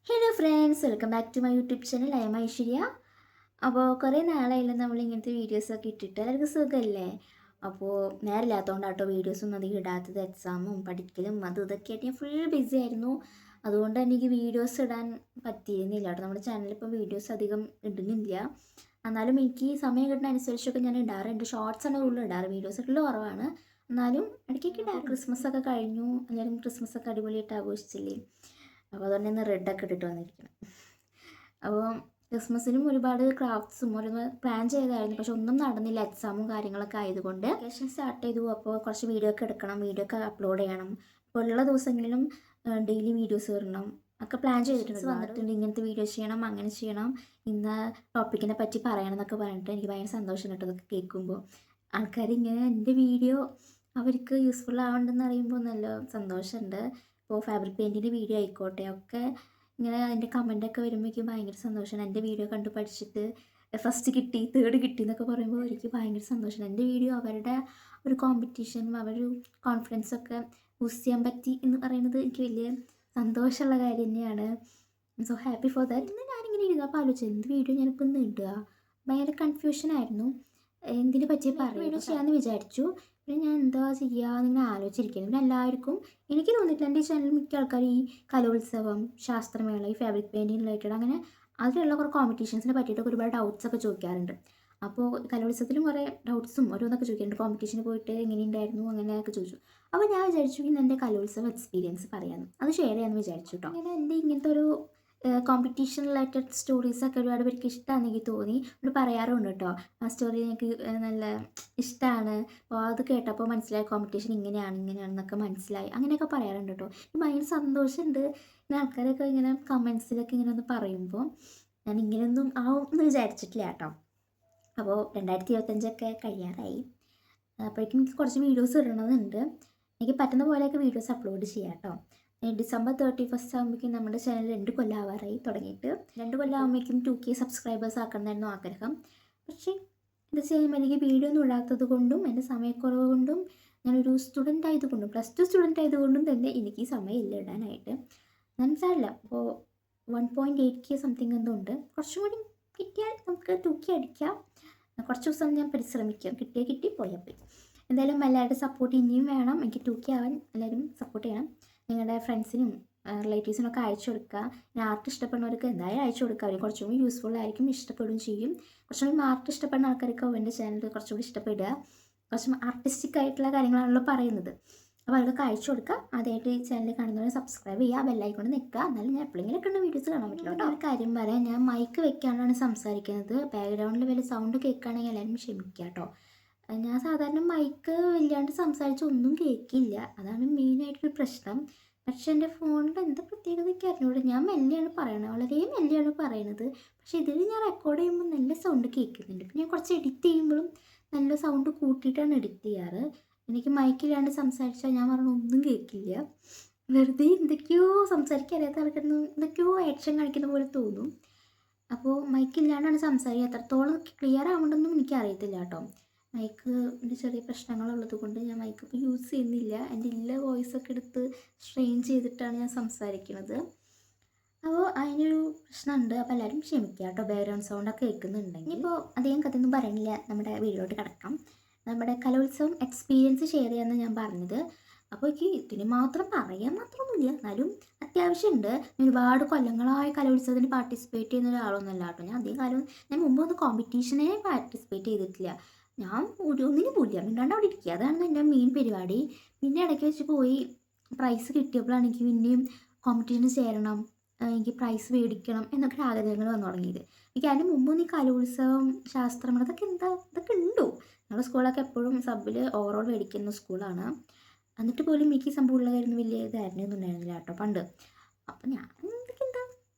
Hello friends, welcome back to my YouTube channel. I'm Aishwarya. അപ്പോൾ കുറേ നാളായില്ല നമ്മൾ ഇങ്ങനത്തെ വീഡിയോസൊക്കെ ഇട്ടിട്ട്. എല്ലാവർക്കും സുഖമല്ലേ? അപ്പോൾ നേരമില്ലാത്തതുകൊണ്ടാട്ടോ വീഡിയോസൊന്നും അധികം ഇടാത്തത്. എക്സാമും പഠിക്കലും ഇതൊക്കെ ആയിട്ട് ഞാൻ ഫുൾ ബിസി ആയിരുന്നു. അതുകൊണ്ട് എനിക്ക് വീഡിയോസ് ഇടാൻ പറ്റിയിരുന്നില്ല കേട്ടോ. നമ്മുടെ ചാനലിൽ ഇപ്പോൾ വീഡിയോസ് അധികം ഇടുന്നില്ല. എന്നാലും എനിക്ക് സമയം കിട്ടുന്ന അനുസരിച്ചൊക്കെ ഞാൻ ഇടാറുണ്ട്. ഷോർട്സാണ് കൂടുതൽ ഇടാറ്, വീഡിയോസൊക്കെ കൂടുതൽ. എന്നാലും ഇടയ്ക്കൊക്കെ ഇടാറ്. ക്രിസ്മസ് ഒക്കെ കഴിഞ്ഞു, എല്ലാവരും ക്രിസ്മസ് ഒക്കെ അടിപൊളിയായിട്ട് ആഘോഷിച്ചില്ലേ? അപ്പോൾ അതുകൊണ്ട് തന്നെ റെഡൊക്കെ ഇട്ടിട്ട് വന്നിരിക്കണം. അപ്പോൾ ക്രിസ്മസിനും ഒരുപാട് ക്രാഫ്റ്റ്സും ഓരോന്ന് പ്ലാൻ ചെയ്തായിരുന്നു, പക്ഷെ ഒന്നും നടന്നില്ല. എക്സാമും കാര്യങ്ങളൊക്കെ ആയതുകൊണ്ട് വെക്കേഷൻ സ്റ്റാർട്ട് ചെയ്തു. അപ്പോൾ കുറച്ച് വീഡിയോ ഒക്കെ എടുക്കണം, വീഡിയോ ഒക്കെ അപ്ലോഡ് ചെയ്യണം. ഇപ്പോൾ ഉള്ള ദിവസങ്ങളിലും ഡെയിലി വീഡിയോസ് വരണം ഒക്കെ പ്ലാൻ ചെയ്തിട്ടുണ്ട്. വന്നിട്ടുണ്ട്, ഇങ്ങനത്തെ വീഡിയോസ് ചെയ്യണം, അങ്ങനെ ചെയ്യണം, ഇന്ന ടോപ്പിക്കിനെ പറ്റി പറയണം എന്നൊക്കെ പറഞ്ഞിട്ട് എനിക്ക് ഭയങ്കര സന്തോഷം കേട്ടോ അതൊക്കെ കേൾക്കുമ്പോൾ. ആൾക്കാർ ഇങ്ങനെ എൻ്റെ വീഡിയോ അവർക്ക് യൂസ്ഫുൾ ആവണ്ടെന്ന് അറിയുമ്പോൾ നല്ല സന്തോഷമുണ്ട്. ഇപ്പോൾ ഫാബ്രിക് പെയിൻറ്റിൻ്റെ വീഡിയോ ആയിക്കോട്ടെ ഒക്കെ ഇങ്ങനെ അതിൻ്റെ കമൻറ്റൊക്കെ വരുമ്പോൾ എനിക്ക് ഭയങ്കര സന്തോഷമാണ്. എൻ്റെ വീഡിയോ കണ്ട് പഠിച്ചിട്ട് ഫസ്റ്റ് കിട്ടി, തേർഡ് കിട്ടി എന്നൊക്കെ പറയുമ്പോൾ എനിക്ക് ഭയങ്കര സന്തോഷമാണ്. എൻ്റെ വീഡിയോ അവരുടെ ഒരു കോമ്പറ്റീഷനും അവരൊരു കോൺഫിഡൻസൊക്കെ ബൂസ്റ്റ് ചെയ്യാൻ പറ്റി എന്ന് പറയുന്നത് എനിക്ക് വലിയ സന്തോഷമുള്ള കാര്യം തന്നെയാണ്. So happy for that. ഇന്ന് ഞാനിങ്ങനെ ഇരുന്നപ്പോൾ ആലോചിച്ചു, എന്ത് വീഡിയോ ഞാനിപ്പോൾ ഇന്ന് ഇടുക. ഭയങ്കര കൺഫ്യൂഷനായിരുന്നു, എന്തിനെ പറ്റി വീഡിയോ ചെയ്യാമെന്ന് വിചാരിച്ചു. പിന്നെ ഞാൻ എന്താ ചെയ്യുക എന്നിങ്ങനെ ആലോചിച്ചിരിക്കുന്നു. പിന്നെ എല്ലാവർക്കും എനിക്ക് തോന്നിയിട്ടില്ല, എൻ്റെ ചാനലിൽ മിക്ക ആൾക്കാർ ഈ കലോത്സവം, ശാസ്ത്രമേള, ഈ ഫാബ്രിക് പെയിൻറ്റിങ് റിലേറ്റഡ് അങ്ങനെ അതിലുള്ള കുറേ കോമ്പറ്റീഷൻസിനെ പറ്റിയിട്ടൊക്കെ ഒരുപാട് ഡൗട്ട്സ് ഒക്കെ ചോദിക്കാറുണ്ട്. അപ്പോൾ കലോത്സവത്തിലും കുറേ ഡൗട്ട്സും ഓരോന്നൊക്കെ ചോദിക്കാറുണ്ട്. കോമ്പറ്റീഷന് പോയിട്ട് എങ്ങനെയുണ്ടായിരുന്നു അങ്ങനെയൊക്കെ ചോദിച്ചു. അപ്പോൾ ഞാൻ വിചാരിച്ചു ഇന്ന് എൻ്റെ കലോത്സവ എക്സ്പീരിയൻസ് പറയാമെന്ന്, അത് ഷെയർ ചെയ്യാമെന്ന് വിചാരിച്ചു കേട്ടോ. അങ്ങനെ എൻ്റെ ഇങ്ങനത്തെ ഒരു കോമ്പറ്റീഷൻ റിലേറ്റഡ് സ്റ്റോറീസൊക്കെ ഒരുപാട് പേർക്ക് ഇഷ്ടമാണെന്ന് എനിക്ക് തോന്നി. അവർ പറയാറുണ്ട് കേട്ടോ, ആ സ്റ്റോറി എനിക്ക് നല്ല ഇഷ്ടമാണ്. അപ്പോൾ അത് കേട്ടപ്പോൾ മനസ്സിലായി കോമ്പറ്റീഷൻ ഇങ്ങനെയാണെന്നൊക്കെ മനസ്സിലായി, അങ്ങനെയൊക്കെ പറയാറുണ്ട് കേട്ടോ. ഭയങ്കര സന്തോഷമുണ്ട് ഇങ്ങനെ ആൾക്കാരൊക്കെ ഇങ്ങനെ കമൻസിലൊക്കെ ഇങ്ങനെ ഒന്ന് പറയുമ്പോൾ. ഞാൻ ഇങ്ങനെയൊന്നും ആവും എന്ന് വിചാരിച്ചിട്ടില്ല കേട്ടോ. അപ്പോൾ 2025 കഴിയാറായി. അപ്പോഴേക്കും എനിക്ക് കുറച്ച് വീഡിയോസ് ഇടണമെന്നുണ്ട്. എനിക്ക് പറ്റുന്ന പോലെയൊക്കെ വീഡിയോസ് അപ്ലോഡ് ചെയ്യാം കേട്ടോ. ഡിസംബർ 31 ആകുമ്പോഴേക്കും നമ്മുടെ ചാനൽ 2 കൊല്ലം ആവാറായി തുടങ്ങിയിട്ട്. 2 കൊല്ലം ആകുമ്പോഴേക്കും 2K സബ്സ്ക്രൈബേഴ്സ് ആക്കണമെന്നായിരുന്നു ആഗ്രഹം. പക്ഷേ എന്താ ചെയ്യുമ്പോൾ എനിക്ക് വീഡിയോ ഒന്നും ഇടാത്തത് കൊണ്ടും എൻ്റെ സമയക്കുറവ് കൊണ്ടും ഞാനൊരു സ്റ്റുഡൻ്റ് ആയതുകൊണ്ടും +2 സ്റ്റുഡൻ്റ് ആയതുകൊണ്ടും തന്നെ എനിക്ക് സമയമില്ല ഇടാനായിട്ട്. മനസ്സിലായില്ല. അപ്പോൾ 1.8K സംതിങ് എന്തോ ഉണ്ട്. കുറച്ചും കൂടി കിട്ടിയാൽ നമുക്ക് 2K അടിക്കാം. കുറച്ച് ദിവസം ഞാൻ പരിശ്രമിക്കാം, കിട്ടിയാൽ കിട്ടി, പോയാൽ പോയി. എന്തായാലും എല്ലാവരുടെ സപ്പോർട്ട് ഇനിയും വേണം. എനിക്ക് 2K ആവാൻ എല്ലാവരും സപ്പോർട്ട് ചെയ്യണം. നിങ്ങളുടെ ഫ്രണ്ട്സിനും റിലേറ്റീവ്സിനൊക്കെ അയച്ചു കൊടുക്കുക. പിന്നെ ആർട്ട് ഇഷ്ടപ്പെടുന്നവർക്ക് എന്തായാലും അയച്ചു കൊടുക്കുക. അവർ കുറച്ചും കൂടി യൂസ്ഫുൾ ആയിരിക്കും, ഇഷ്ടപ്പെടുകയും ചെയ്യും. കുറച്ചും കൂടി ആർട്ട് ഇഷ്ടപ്പെടുന്ന ആൾക്കാർക്ക് എൻ്റെ ചാനൽ കുറച്ചുകൂടി ഇഷ്ടപ്പെടുക. കുറച്ചും ആർട്ടിസ്റ്റിക് ആയിട്ടുള്ള കാര്യങ്ങളാണല്ലോ പറയുന്നത്. അപ്പോൾ അതൊക്കെ അയച്ചു കൊടുക്കുക. ആദ്യമായിട്ട് ഈ ചാനൽ കാണുന്നവരെ സബ്സ്ക്രൈബ് ചെയ്യുക, ബെല്ലൈക്കോണ്ട് നിൽക്കുക. എന്നാലും ഞാൻ എപ്പോഴെങ്കിലൊക്കെ ഉള്ള വീഡിയോസ് കാണാൻ പറ്റില്ല കേട്ടോ. ഒരു കാര്യം പറയാം, ഞാൻ മൈക്ക് വെക്കാണ്ടാണ് സംസാരിക്കുന്നത്. ബാക്ക്ഗ്രൗണ്ടിൽ വലിയ സൗണ്ട് കേൾക്കുകയാണെങ്കിൽ എല്ലാവരും ക്ഷമിക്കുക കേട്ടോ. ഞാൻ സാധാരണ മൈക്ക് ഇല്ലാണ്ട് സംസാരിച്ച് ഒന്നും കേൾക്കില്ല, അതാണ് മെയിനായിട്ടൊരു പ്രശ്നം. പക്ഷെ എൻ്റെ ഫോണിൻ്റെ എന്താ പ്രത്യേകതയൊക്കെ അറിഞ്ഞൂടെ, ഞാൻ മെല്ലെയാണ് പറയണത്, വളരെ മെല്ലെയാണ് പറയണത്. പക്ഷേ ഇതിൽ ഞാൻ റെക്കോർഡ് ചെയ്യുമ്പോൾ നല്ല സൗണ്ട് കേൾക്കുന്നുണ്ട്. പിന്നെ ഞാൻ കുറച്ച് എഡിറ്റ് ചെയ്യുമ്പോഴും നല്ല സൗണ്ട് കൂട്ടിയിട്ടാണ് എഡിറ്റ് ചെയ്യാറ്. എനിക്ക് മൈക്കില്ലാണ്ട് സംസാരിച്ചാൽ ഞാൻ പറഞ്ഞ ഒന്നും കേൾക്കില്ല. വെറുതെ എന്തൊക്കെയോ സംസാരിക്കാൻ അറിയാത്ത ആൾക്കാരൊന്നും എന്തൊക്കെയോ ആക്ഷൻ കാണിക്കുന്ന പോലെ തോന്നും. അപ്പോൾ മൈക്കില്ലാണ്ടാണ് സംസാരിക്കുക. എത്രത്തോളം ക്ലിയർ ആവുന്നുണ്ടെന്നും എനിക്കറിയത്തില്ല കേട്ടോ. മൈക്കിൻ്റെ ചെറിയ പ്രശ്നങ്ങളുള്ളത് കൊണ്ട് ഞാൻ മൈക്ക് ഇപ്പോൾ യൂസ് ചെയ്യുന്നില്ല. എൻ്റെ ഉള്ള വോയിസൊക്കെ എടുത്ത് സ്ട്രെയിൻ ചെയ്തിട്ടാണ് ഞാൻ സംസാരിക്കുന്നത്. അപ്പോൾ അതിനൊരു പ്രശ്നമുണ്ട്. അപ്പോൾ എല്ലാവരും ക്ഷമിക്കുക കേട്ടോ, ബാക്ക്ഗ്രൗണ്ട് സൗണ്ടൊക്കെ കേൾക്കുന്നുണ്ടെങ്കിൽ. ഇപ്പോൾ അധികം കഥയൊന്നും പറയണില്ല, നമ്മുടെ വീഡിയോയിലോട്ട് കിടക്കാം. നമ്മുടെ കലോത്സവം എക്സ്പീരിയൻസ് ഷെയർ ചെയ്യാമെന്ന് ഞാൻ പറഞ്ഞത്. അപ്പോൾ എനിക്ക് ഇതിന് മാത്രം പറയാൻ മാത്രമൊന്നുമില്ല, എന്നാലും അത്യാവശ്യമുണ്ട്. ഒരുപാട് കൊല്ലങ്ങളായി കലോത്സവത്തിന് പാർട്ടിസിപ്പേറ്റ് ചെയ്യുന്ന ഒരാളൊന്നുമല്ല കേട്ടോ. ഞാൻ അധികം കാലം മുമ്പൊന്നും കോമ്പറ്റീഷനെ പാർട്ടിസിപ്പേറ്റ് ചെയ്തിട്ടില്ല. ഞാൻ ഒന്നിനും പോയില്ല, മിണ്ടാണ്ട് അവിടെ ഇരിക്കുക, അതാണ് എൻ്റെ മെയിൻ പരിപാടി. പിന്നെ ഇടയ്ക്ക് വെച്ച് പോയി പ്രൈസ് കിട്ടിയപ്പോഴാണ് എനിക്ക് പിന്നെയും കോമ്പറ്റീഷന് ചേരണം, എനിക്ക് പ്രൈസ് മേടിക്കണം എന്നൊക്കെ ആഗ്രഹങ്ങൾ വന്നു തുടങ്ങിയത്. എനിക്ക് അതിന് മുമ്പൊന്നും ഈ കലോത്സവം, ശാസ്ത്രം ഇതൊക്കെ ഉണ്ടോ. ഞങ്ങളുടെ സ്കൂളൊക്കെ എപ്പോഴും സബിൽ ഓവറോൾ മേടിക്കുന്ന സ്കൂളാണ്. എന്നിട്ട് പോലും എനിക്ക് ഈ സംഭവമുള്ള കാര്യം വലിയ ധാരണയൊന്നും ഉണ്ടായിരുന്നില്ല കേട്ടോ പണ്ട്. അപ്പം ഞാൻ ഇതൊക്കെ എന്താ,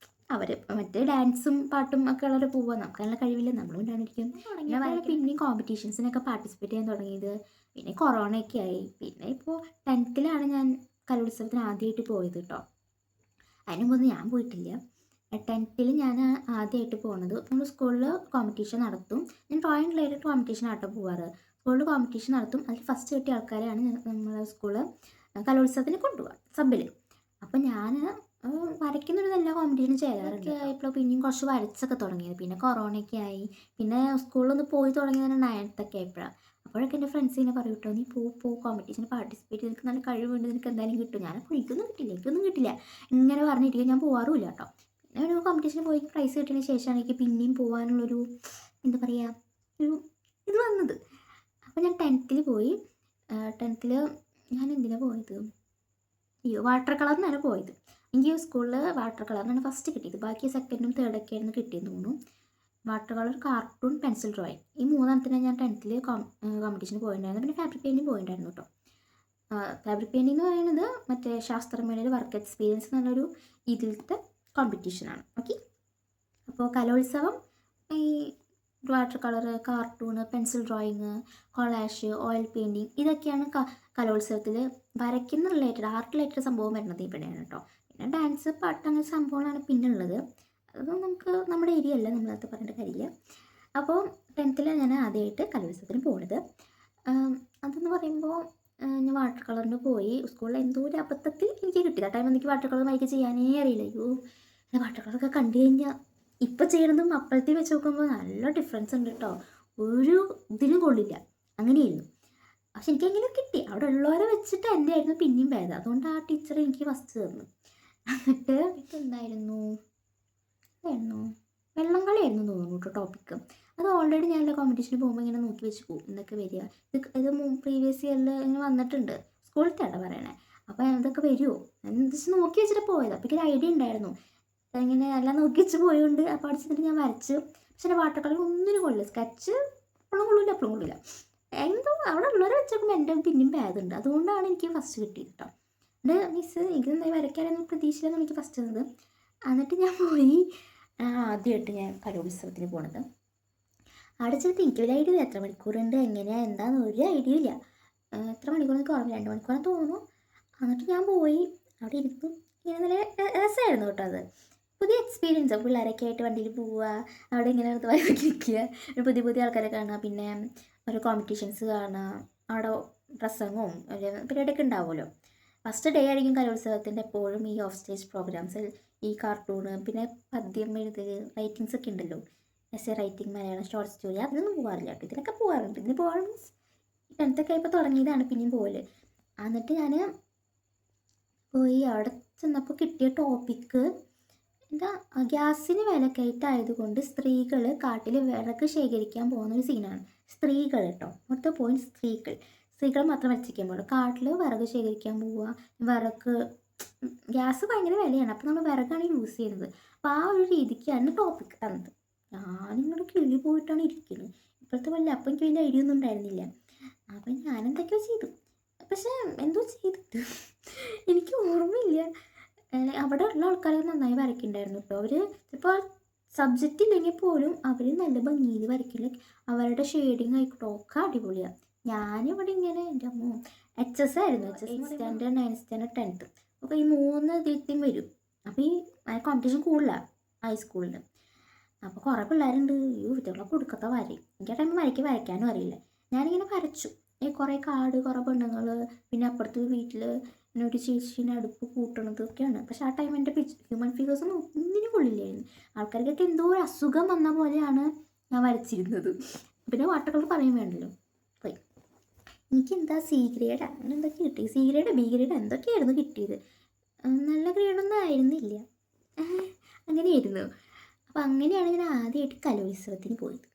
അവർ മറ്റേ ഡാൻസും പാട്ടും ഒക്കെ ഉള്ളവർ പോവുക, നമുക്ക് നല്ല കഴിവില്ല, നമ്മളും ഉണ്ടായിരിക്കും. പിന്നെയും കോമ്പറ്റീഷൻസിനൊക്കെ പാർട്ടിസിപ്പേറ്റ് ചെയ്യാൻ തുടങ്ങിയത്. പിന്നെ കൊറോണയൊക്കെ ആയി. പിന്നെ ഇപ്പോൾ 10th ഞാൻ കലോത്സവത്തിന് ആദ്യമായിട്ട് പോയത് കേട്ടോ. അതിന് മുമ്പ് ഞാൻ പോയിട്ടില്ല. 10th ഞാൻ ആദ്യമായിട്ട് പോകുന്നത്, നമ്മൾ സ്കൂളിൽ കോമ്പറ്റീഷൻ നടത്തും. ഞാൻ ഡ്രോയിങ് റിലേറ്റഡ് കോമ്പറ്റീഷൻ ആട്ടോ പോവാറ്. സ്കൂളിൽ കോമ്പറ്റീഷൻ നടത്തും, അതിൽ ഫസ്റ്റ് കിട്ടിയ ആൾക്കാരെയാണ് നമ്മളെ സ്കൂള് കലോത്സവത്തിന് കൊണ്ടുപോകുക സബിൽ. അപ്പോൾ ഞാൻ വരയ്ക്കുന്നൊരു നല്ല കോമ്പറ്റീഷൻ ചെയ്യാറൊക്കെ ആയപ്പോൾ പിന്നെയും കുറച്ച് വരച്ചൊക്കെ തുടങ്ങിയത്. പിന്നെ കൊറോണയൊക്കെ ആയി. പിന്നെ സ്കൂളിലൊന്ന് പോയി തുടങ്ങിയത് തന്നെ 9th ആയപ്പോഴാണ്. അപ്പോഴൊക്കെ എൻ്റെ ഫ്രണ്ട്സ് ഇങ്ങനെ പറയും കേട്ടോ, നീ പോ കോമ്പറ്റീഷന് പാർട്ടിസിപ്പേറ്റ് ചെയ്ത്, നിനക്ക് നല്ല കഴിവുണ്ട്, നിനക്ക് എന്തായാലും കിട്ടും. ഞാനപ്പോൾ എനിക്കൊന്നും കിട്ടില്ല ഇങ്ങനെ പറഞ്ഞിരിക്കും. ഞാൻ പോവാറുമില്ല കേട്ടോ. പിന്നെ ഒരു കോമ്പറ്റീഷന് പോയി പ്രൈസ് കിട്ടിയതിന് ശേഷമാണ് എനിക്ക് പിന്നെയും പോകാനുള്ളൊരു എന്താ പറയുക ഒരു ഇത് വന്നത്. അപ്പോൾ ഞാൻ 10th പോയി. 10th ഞാൻ എന്തിനാണ് പോയത്, വാട്ടർ കളറിനാണ് പോയത്. എനിക്ക് സ്കൂളിൽ വാട്ടർ കളറിനാണ് ഫസ്റ്റ് കിട്ടിയത്. ബാക്കി സെക്കൻഡും തേർഡൊക്കെ ആയിരുന്നു കിട്ടിയെന്ന് തോന്നുന്നു. Water colour, cartoon, pencil drawing, ഈ മൂന്നെണ്ണത്തിന് ഞാൻ 10th കോമ്പറ്റീഷന് പോയിട്ടുണ്ടായിരുന്നു. പിന്നെ ഫാബ്രിക് പെയിൻറ്റിങ് പോയിട്ടുണ്ടായിരുന്നു കേട്ടോ. ഫാബ്രിക് പെയിൻറ്റിംഗ് എന്ന് പറയുന്നത് മറ്റേ ശാസ്ത്രമേളയിൽ വർക്ക് എക്സ്പീരിയൻസ് എന്നുള്ളൊരു ഇതിലത്തെ കോമ്പറ്റീഷനാണ്. ഓക്കെ. അപ്പോൾ കലോത്സവം ഈ water colour, cartoon, pencil drawing, collage, oil painting, ഇതൊക്കെയാണ് കലോത്സവത്തിൽ വരയ്ക്കുന്ന റിലേറ്റഡ് ആർട്ട് റിലേറ്റഡ് സംഭവം വരുന്നത് ഇവിടെയാണ് കേട്ടോ. പിന്നെ ഡാൻസ്, പാട്ട്, അങ്ങനെ സംഭവങ്ങളാണ് പിന്നെ ഉള്ളത്. അതൊന്നും നമുക്ക് നമ്മുടെ ഏരിയ അല്ല, നമ്മളത് പറഞ്ഞിട്ട് കാര്യമില്ല. അപ്പോൾ 10th ഞാൻ ആദ്യമായിട്ട് കലോത്സവത്തിന് പോകുന്നത്. അതെന്ന് പറയുമ്പോൾ ഞാൻ വാട്ടർ കളറിന് പോയി. സ്കൂളിൽ എന്തോ ഒരു അബദ്ധത്തിൽ എനിക്ക് കിട്ടിയത്. ആ ടൈം എനിക്ക് വാട്ടർ കളർ മൈക്ക് ചെയ്യാനേ അറിയില്ല. അയ്യോ, വാട്ടർ കളറൊക്കെ കണ്ടു കഴിഞ്ഞാൽ ഇപ്പം ചെയ്യണതും അപ്പോഴത്തെ വെച്ച് നോക്കുമ്പോൾ നല്ല ഡിഫറൻസ് ഉണ്ട് കേട്ടോ. ഒരു ഇതിനും കൊള്ളില്ല, അങ്ങനെയായിരുന്നു. പക്ഷെ എനിക്കെങ്കിലും കിട്ടി. അവിടെ ഉള്ളവരെ വെച്ചിട്ട് എൻ്റെ ആയിരുന്നു പിന്നെയും ഭേദം. അതുകൊണ്ട് ആ ടീച്ചർ എനിക്ക് ഫസ്റ്റ് തന്നു. എന്നിട്ട് എന്തായിരുന്നു വെള്ളം കളിയായിരുന്നു തോന്നുന്നു കേട്ടോ ടോപ്പിക്ക്. അത് ഓൾറെഡി ഞാൻ എല്ലാ കോമ്പറ്റീഷന് പോകുമ്പോൾ ഇങ്ങനെ നോക്കി വെച്ച് പോകും എന്തൊക്കെ വരിക. ഇത് പ്രീവിയസ് ഇയറിൽ ഇങ്ങനെ വന്നിട്ടുണ്ട്, സ്കൂളിലത്തെ പറയണേ. അപ്പോൾ അതൊക്കെ വരുമോ എന്ന് വെച്ച് നോക്കി വെച്ചിട്ട് പോയത്. അപ്പോൾ എനിക്ക് ഒരു ഐഡിയ ഉണ്ടായിരുന്നു, ഇങ്ങനെ എല്ലാം നോക്കി വെച്ച് പോയതുകൊണ്ട്. അപ്പോൾ അവിടെ ചെന്നിട്ട് ഞാൻ വരച്ചു. പക്ഷെ എൻ്റെ വാട്ടർ കളർ ഒന്നിനും കൊള്ളില്ല. സ്കെച്ച് അപ്പോഴും കൊള്ളില്ല. എന്തോ അവിടെ ഉള്ളവരെ വെച്ച് നോക്കുമ്പോൾ എൻ്റെ പിന്നെയും ഭേദമുണ്ട്. അതുകൊണ്ടാണ് എനിക്ക് ഫസ്റ്റ് കിട്ടിയത് കേട്ടോ. എൻ്റെ മിസ്സ് എനിക്ക് എന്തായി വരയ്ക്കാനൊന്നും പ്രതീക്ഷയിലാണ് എനിക്ക് ഫസ്റ്റ് തന്നത്. എന്നിട്ട് ഞാൻ പോയി. ആദ്യമായിട്ട് ഞാൻ കലോത്സവത്തിന് പോണത്. അവിടെ ചെന്നിട്ട് എനിക്ക് ഒരു ഐഡിയ ഇല്ല എത്ര മണിക്കൂറുണ്ട്, എങ്ങനെയാണ് എന്താണെന്ന് ഒരു ഐഡിയ ഇല്ല. എത്ര മണിക്കൂർ എനിക്ക് ഓർമ്മ, 2 മണിക്കൂറാന്ന് തോന്നുന്നു. എന്നിട്ട് ഞാൻ പോയി അവിടെ ഇരുന്നു. ഇങ്ങനെ നല്ല രസമായിരുന്നു കേട്ടോ. അത് പുതിയ എക്സ്പീരിയൻസ്. പിള്ളേരൊക്കെ ആയിട്ട് വണ്ടിയിൽ പോവുക, അവിടെ ഇങ്ങനെ അടുത്ത് വരയ്ക്കുക, പുതിയ ആൾക്കാരെ കാണുക, പിന്നെ ഓരോ കോമ്പറ്റീഷൻസ് കാണുക, അവിടെ പ്രസംഗവും ഒരു പരിപാടിയൊക്കെ ഉണ്ടാവുമല്ലോ. ഫസ്റ്റ് ഡേ ആയിരിക്കും കലോത്സവത്തിൻ്റെ എപ്പോഴും ഈ ഓഫ് സ്റ്റേജ് പ്രോഗ്രാംസ്, ഈ കാർട്ടൂണ്, പിന്നെ പദ്യം എഴുതൽ, റൈറ്റിങ്സ് ഒക്കെ ഉണ്ടല്ലോ, S A writing, Malayalam short story, അതിനൊന്നും പോകാറില്ല കേട്ടോ. ഇതിനൊക്കെ പോകാറുണ്ട്. ഇതിന് പോകാൻ 10th ആയപ്പോൾ തുടങ്ങിയതാണ് പിന്നെയും പോകല്. എന്നിട്ട് ഞാൻ പോയി. അവിടെ ചെന്നപ്പോൾ കിട്ടിയ ടോപ്പിക്ക് എന്താ, ഗ്യാസിന് വിലക്കയറ്റായതുകൊണ്ട് സ്ത്രീകൾ കാട്ടിൽ വിറക് ശേഖരിക്കാൻ പോകുന്നൊരു സീനാണ്. സ്ത്രീകൾ കേട്ടോ, മൊത്തം പോയിന്റ് സ്ത്രീകൾ മാത്രം വരച്ചിരിക്കാൻ പോകുള്ളൂ. കാട്ടിൽ വിറക് ശേഖരിക്കാൻ പോവുക. വിറക്, ഗ്യാസ് ഭയങ്കര വിലയാണ്, അപ്പോൾ നമ്മൾ വിറകാണ് യൂസ് ചെയ്യുന്നത്. അപ്പോൾ ആ ഒരു രീതിക്കാണ് ടോപ്പിക് തന്നത്. ഞാനിങ്ങോട്ട് കിളി പോയിട്ടാണ് ഇരിക്കുന്നത്. ഇപ്പോഴത്തെ പോലെ അപ്പോൾ എനിക്ക് വലിയ ഐഡിയ ഒന്നും ഉണ്ടായിരുന്നില്ല. അപ്പം ഞാനെന്തൊക്കെയോ ചെയ്തു. പക്ഷേ എന്തോ ചെയ്തിട്ട് എനിക്ക് ഓർമ്മയില്ല. അവിടെ ഉള്ള ആൾക്കാരൊക്കെ നന്നായി വരയ്ക്കുന്നുണ്ടായിരുന്നു കേട്ടോ. അവർ ഇപ്പോൾ സബ്ജക്റ്റ് ഇല്ലെങ്കിൽ പോലും അവർ നല്ല ഭംഗിയിൽ വരയ്ക്കില്ല. അവരുടെ ഷെയ്ഡിങ് ആയിക്കോട്ടോ ഒക്കെ അടിപൊളിയാണ്. ഞാനിവിടെ ഇങ്ങനെ എൻ്റെ അമ്മ HS ആയിരുന്നു. HS 8th standard, 9th standard, 10th. അപ്പോൾ ഈ 3 ഇതിലും വരും. അപ്പോൾ ഈ കോമ്പറ്റീഷൻ കൂടുതലാണ് ഹൈസ്കൂളിൽ. അപ്പോൾ കുറേ പിള്ളേരുണ്ട്. ഇവറ്റകളൊക്കെ കൊടുക്കത്ത വരയും. എനിക്ക് ആ ടൈം വരയ്ക്കാനും അറിയില്ല. ഞാനിങ്ങനെ വരച്ചു. കുറേ കാട്, കുറേ പെണ്ണുങ്ങൾ, പിന്നെ അപ്പുറത്ത് വീട്ടിൽ എന്നൊരു ചേച്ചീനെ അടുപ്പ് കൂട്ടണതൊക്കെയാണ്. പക്ഷെ ആ ടൈം എൻ്റെ ഹ്യൂമൻ ഫിഗേഴ്സൊന്നും ഒന്നിനും കൊള്ളില്ലായിരുന്നു. ആൾക്കാർക്കൊക്കെ എന്തോ ഒരു അസുഖം വന്ന പോലെയാണ് ഞാൻ വരച്ചിരുന്നത്. പിന്നെ വാട്ടർ കളർ പറയും വേണ്ടല്ലോ. പോയി എനിക്കെന്താ C ഗ്രേഡ് അങ്ങനെ എന്തൊക്കെ കിട്ടി. C ഗ്രേഡ്, B ഗ്രേഡ് എന്തൊക്കെയായിരുന്നു കിട്ടിയത്. നല്ല ഗ്രേഡൊന്നും ആയിരുന്നില്ല, അങ്ങനെയായിരുന്നു. അപ്പോൾ അങ്ങനെയാണ് ഞാൻ ആദ്യമായിട്ട് കലോത്സവത്തിന് പോയത്.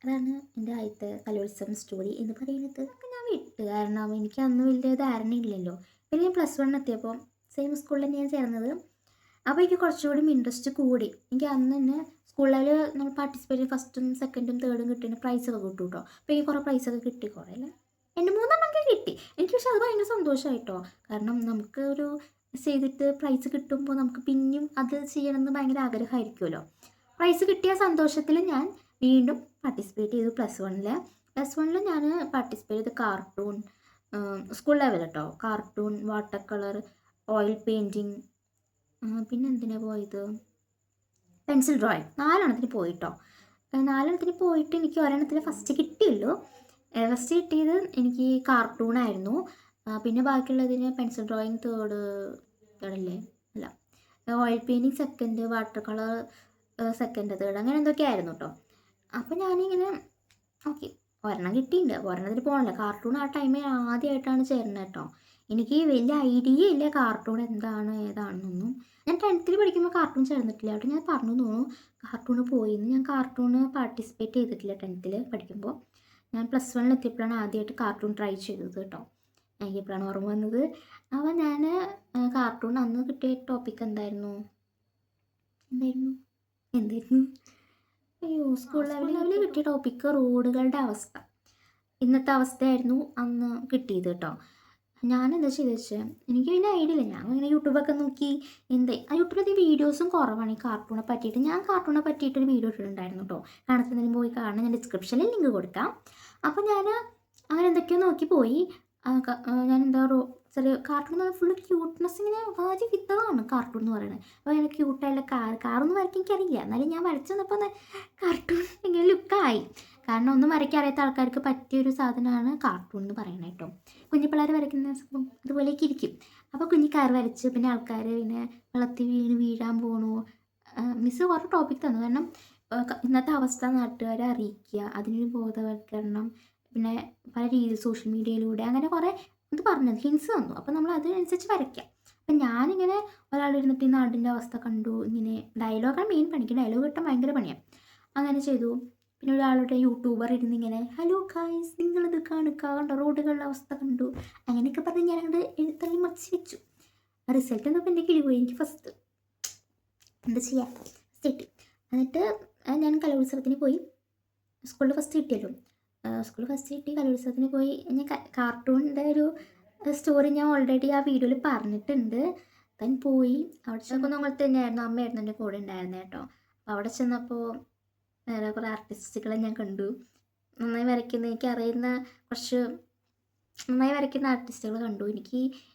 അതാണ് എൻ്റെ ആദ്യത്തെ കലോത്സവം സ്റ്റോറി എന്ന് പറയുന്നത്. ഞാൻ വിട്ടു, കാരണം എനിക്ക് അന്ന് വലിയ ധാരണയില്ലല്ലോ. പിന്നെ ഞാൻ +1 എത്തിയപ്പോൾ സെയിം സ്കൂളിൽ തന്നെ ഞാൻ ചേർന്നത്. അപ്പോൾ എനിക്ക് കുറച്ചുകൂടി ഇൻട്രസ്റ്റ് കൂടി. എനിക്ക് അന്ന് തന്നെ സ്കൂൾ ലെവലിൽ നമ്മൾ പാർട്ടിസിപ്പേറ്റ് ഫസ്റ്റും സെക്കൻഡും തേർഡും കിട്ടുന്ന പ്രൈസൊക്കെ കിട്ടും കേട്ടോ. അപ്പോൾ എനിക്ക് കുറേ പ്രൈസൊക്കെ കിട്ടി. കുറേ അല്ല, 2-3 കിട്ടി എനിക്ക്. പക്ഷെ അത് ഭയങ്കര സന്തോഷമായിട്ടോ. കാരണം നമുക്ക് ഒരു ചെയ്തിട്ട് പ്രൈസ് കിട്ടുമ്പോൾ നമുക്ക് പിന്നെയും അത് ചെയ്യണമെന്ന് ഭയങ്കര ആഗ്രഹമായിരിക്കുമല്ലോ. പ്രൈസ് കിട്ടിയ സന്തോഷത്തിൽ ഞാൻ വീണ്ടും പാർട്ടിസിപ്പേറ്റ് ചെയ്തു. +1 ഞാൻ പാർട്ടിസിപ്പേറ്റ് ചെയ്ത് കാർട്ടൂൺ, സ്കൂൾ ലെവൽ കേട്ടോ. Cartoon, water colour, oil painting, പിന്നെ എന്തിനാണ് പോയത്, പെൻസിൽ ഡ്രോയിങ്, 4 പോയിട്ടോ. 4 പോയിട്ട് എനിക്ക് ഒരെണ്ണത്തിന് ഫസ്റ്റ് കിട്ടിയുള്ളൂ. ഫസ്റ്റ് കിട്ടിയത് എനിക്ക് കാർട്ടൂണായിരുന്നു. പിന്നെ ബാക്കിയുള്ളതിന് പെൻസിൽ ഡ്രോയിങ് തേർഡല്ലേ, അല്ല oil painting second, water colour second, third, അങ്ങനെ എന്തൊക്കെയായിരുന്നു കേട്ടോ. അപ്പോൾ ഞാനിങ്ങനെ ഓക്കെ ഒരെണ്ണം കിട്ടിയിട്ടുണ്ട്, ഒരെണ്ണത്തിന് പോകണില്ല. കാർട്ടൂൺ ആ ടൈമിൽ ആദ്യമായിട്ടാണ് ചേരുന്നത് കേട്ടോ. എനിക്ക് വലിയ ഐഡിയ ഇല്ല കാർട്ടൂൺ എന്താണ് ഏതാണെന്നൊന്നും. ഞാൻ 10th പഠിക്കുമ്പോൾ കാർട്ടൂൺ ചേർന്നിട്ടില്ല കേട്ടോ. ഞാൻ പറഞ്ഞു തോന്നുന്നു കാർട്ടൂണ് പോയിന്ന്. ഞാൻ കാർട്ടൂണ് പാർട്ടിസിപ്പേറ്റ് ചെയ്തിട്ടില്ല 10th പഠിക്കുമ്പോൾ. ഞാൻ +1 എത്തിയപ്പോഴാണ് ആദ്യമായിട്ട് കാർട്ടൂൺ ട്രൈ ചെയ്തത് കേട്ടോ. എനിക്കിപ്പോഴാണ് ഓർമ്മ വന്നത്. അപ്പോൾ ഞാൻ കാർട്ടൂൺ അന്ന് കിട്ടിയ ടോപ്പിക് എന്തായിരുന്നു എന്തായിരുന്നു അയ്യോ, സ്കൂൾ ലെവലിൽ കിട്ടിയ ടോപ്പിക്ക് റോഡുകളുടെ അവസ്ഥ. ഇന്നത്തെ അവസ്ഥയായിരുന്നു അന്ന് കിട്ടിയത് കേട്ടോ. ഞാനെന്താ ചെയ്തെന്ന് വെച്ചാൽ എനിക്ക് വലിയ ഐഡിയ ഇല്ല. ഞാൻ ഇങ്ങനെ യൂട്യൂബൊക്കെ നോക്കി യൂട്യൂബിൽ വീഡിയോസും കുറവാണ് ഈ കാർട്ടൂണെ പറ്റിയിട്ട്. ഞാൻ കാർട്ടൂണെ പറ്റിയിട്ടൊരു വീഡിയോ ഇട്ടിട്ടുണ്ടായിരുന്നു കേട്ടോ. കാണുന്നതിന് പോയി കാണാൻ ഞാൻ ഡിസ്ക്രിപ്ഷനിൽ ലിങ്ക് കൊടുക്കാം. അപ്പോൾ ഞാൻ അങ്ങനെ എന്തൊക്കെയോ നോക്കി പോയി. ഞാൻ ചെറിയ കാർട്ടൂൺ എന്ന് പറഞ്ഞാൽ ഫുള്ള് ക്യൂട്ട്നെസ്, ഇങ്ങനെ വാരി വിത്തതാണ് കാർട്ടൂൺ എന്ന് പറയുന്നത്. അപ്പോൾ അങ്ങനെ ക്യൂട്ടായുള്ള കാറൊന്നും വരയ്ക്കാൻ എനിക്കറിയില്ല. എന്നാലും ഞാൻ വരച്ചു വന്നപ്പോൾ കാർട്ടൂൺ ഇങ്ങനെ ലുക്കായി. കാരണം ഒന്നും വരയ്ക്കാൻ അറിയാത്ത ആൾക്കാർക്ക് പറ്റിയൊരു സാധനമാണ് കാർട്ടൂൺ എന്ന് പറയുന്നത് കേട്ടോ. കുഞ്ഞു പിള്ളേർ വരയ്ക്കുന്ന സംഭവം അതുപോലെയൊക്കെ ഇരിക്കും. അപ്പോൾ കുഞ്ഞു കാർ വരച്ച് പിന്നെ ആൾക്കാർ പിന്നെ വെള്ളത്തിൽ വീഴാൻ പോകണു. മിസ്സ് കുറേ ടോപ്പിക് തന്നു. കാരണം ഇന്നത്തെ അവസ്ഥ നാട്ടുകാരെ അറിയിക്കുക, അതിനൊരു ബോധവൽക്കരണം, പിന്നെ പല രീതിയിൽ സോഷ്യൽ മീഡിയയിലൂടെ അങ്ങനെ കുറേ ഇത് പറഞ്ഞത് ഹിൻസ് തന്നു. അപ്പോൾ നമ്മൾ അതിനനുസരിച്ച് വരയ്ക്കാം. അപ്പം ഞാനിങ്ങനെ ഒരാളിരുന്നിട്ട് ഈ നാടിൻ്റെ അവസ്ഥ കണ്ടു, ഇങ്ങനെ ഡയലോഗാണ് മെയിൻ പണിക്ക്, ഡയലോഗ് കിട്ടാൻ ഭയങ്കര പണിയാണ്. അങ്ങനെ ചെയ്തു. പിന്നെ ഒരാളുടെ യൂട്യൂബർ ഇരുന്നിങ്ങനെ ഹലോ ഗായ്സ് നിങ്ങളിത് കണ്ടോ റോഡുകളുടെ അവസ്ഥ കണ്ടു, അങ്ങനെയൊക്കെ പറഞ്ഞ് ഞാനങ്ങോട്ട് എഴുത്തള്ളി മറിച്ച് വെച്ചു. റിസൾട്ട് എന്നപ്പോൾ എൻ്റെ കിളി പോയി. എനിക്ക് ഫസ്റ്റ് എന്താ ചെയ്യുക, ഫസ്റ്റ് കിട്ടി. എന്നിട്ട് ഞാൻ കലോത്സവത്തിന് പോയി. സ്കൂളിൽ ഫസ്റ്റ് കിട്ടിയല്ലോ. സ്കൂളിൽ ഫസ്റ്റ് കിട്ടി, കലോത്സവത്തിന് പോയി. ഞാൻ കാർട്ടൂണിൻ്റെ ഒരു സ്റ്റോറി ഞാൻ ഓൾറെഡി ആ വീഡിയോയിൽ പറഞ്ഞിട്ടുണ്ട്. താൻ പോയി അവിടെ ചെന്നപ്പോൾ നമ്മൾ തന്നെയായിരുന്നു, അമ്മയായിരുന്നു എൻ്റെ കൂടെ ഉണ്ടായിരുന്നത് കേട്ടോ. അപ്പോൾ അവിടെ ചെന്നപ്പോൾ വേറെ കുറേ ആർട്ടിസ്റ്റുകളെ ഞാൻ കണ്ടു. നന്നായി വരയ്ക്കുന്ന, എനിക്കറിയുന്ന കുറച്ച് നന്നായി വരയ്ക്കുന്ന ആർട്ടിസ്റ്റുകൾ കണ്ടു.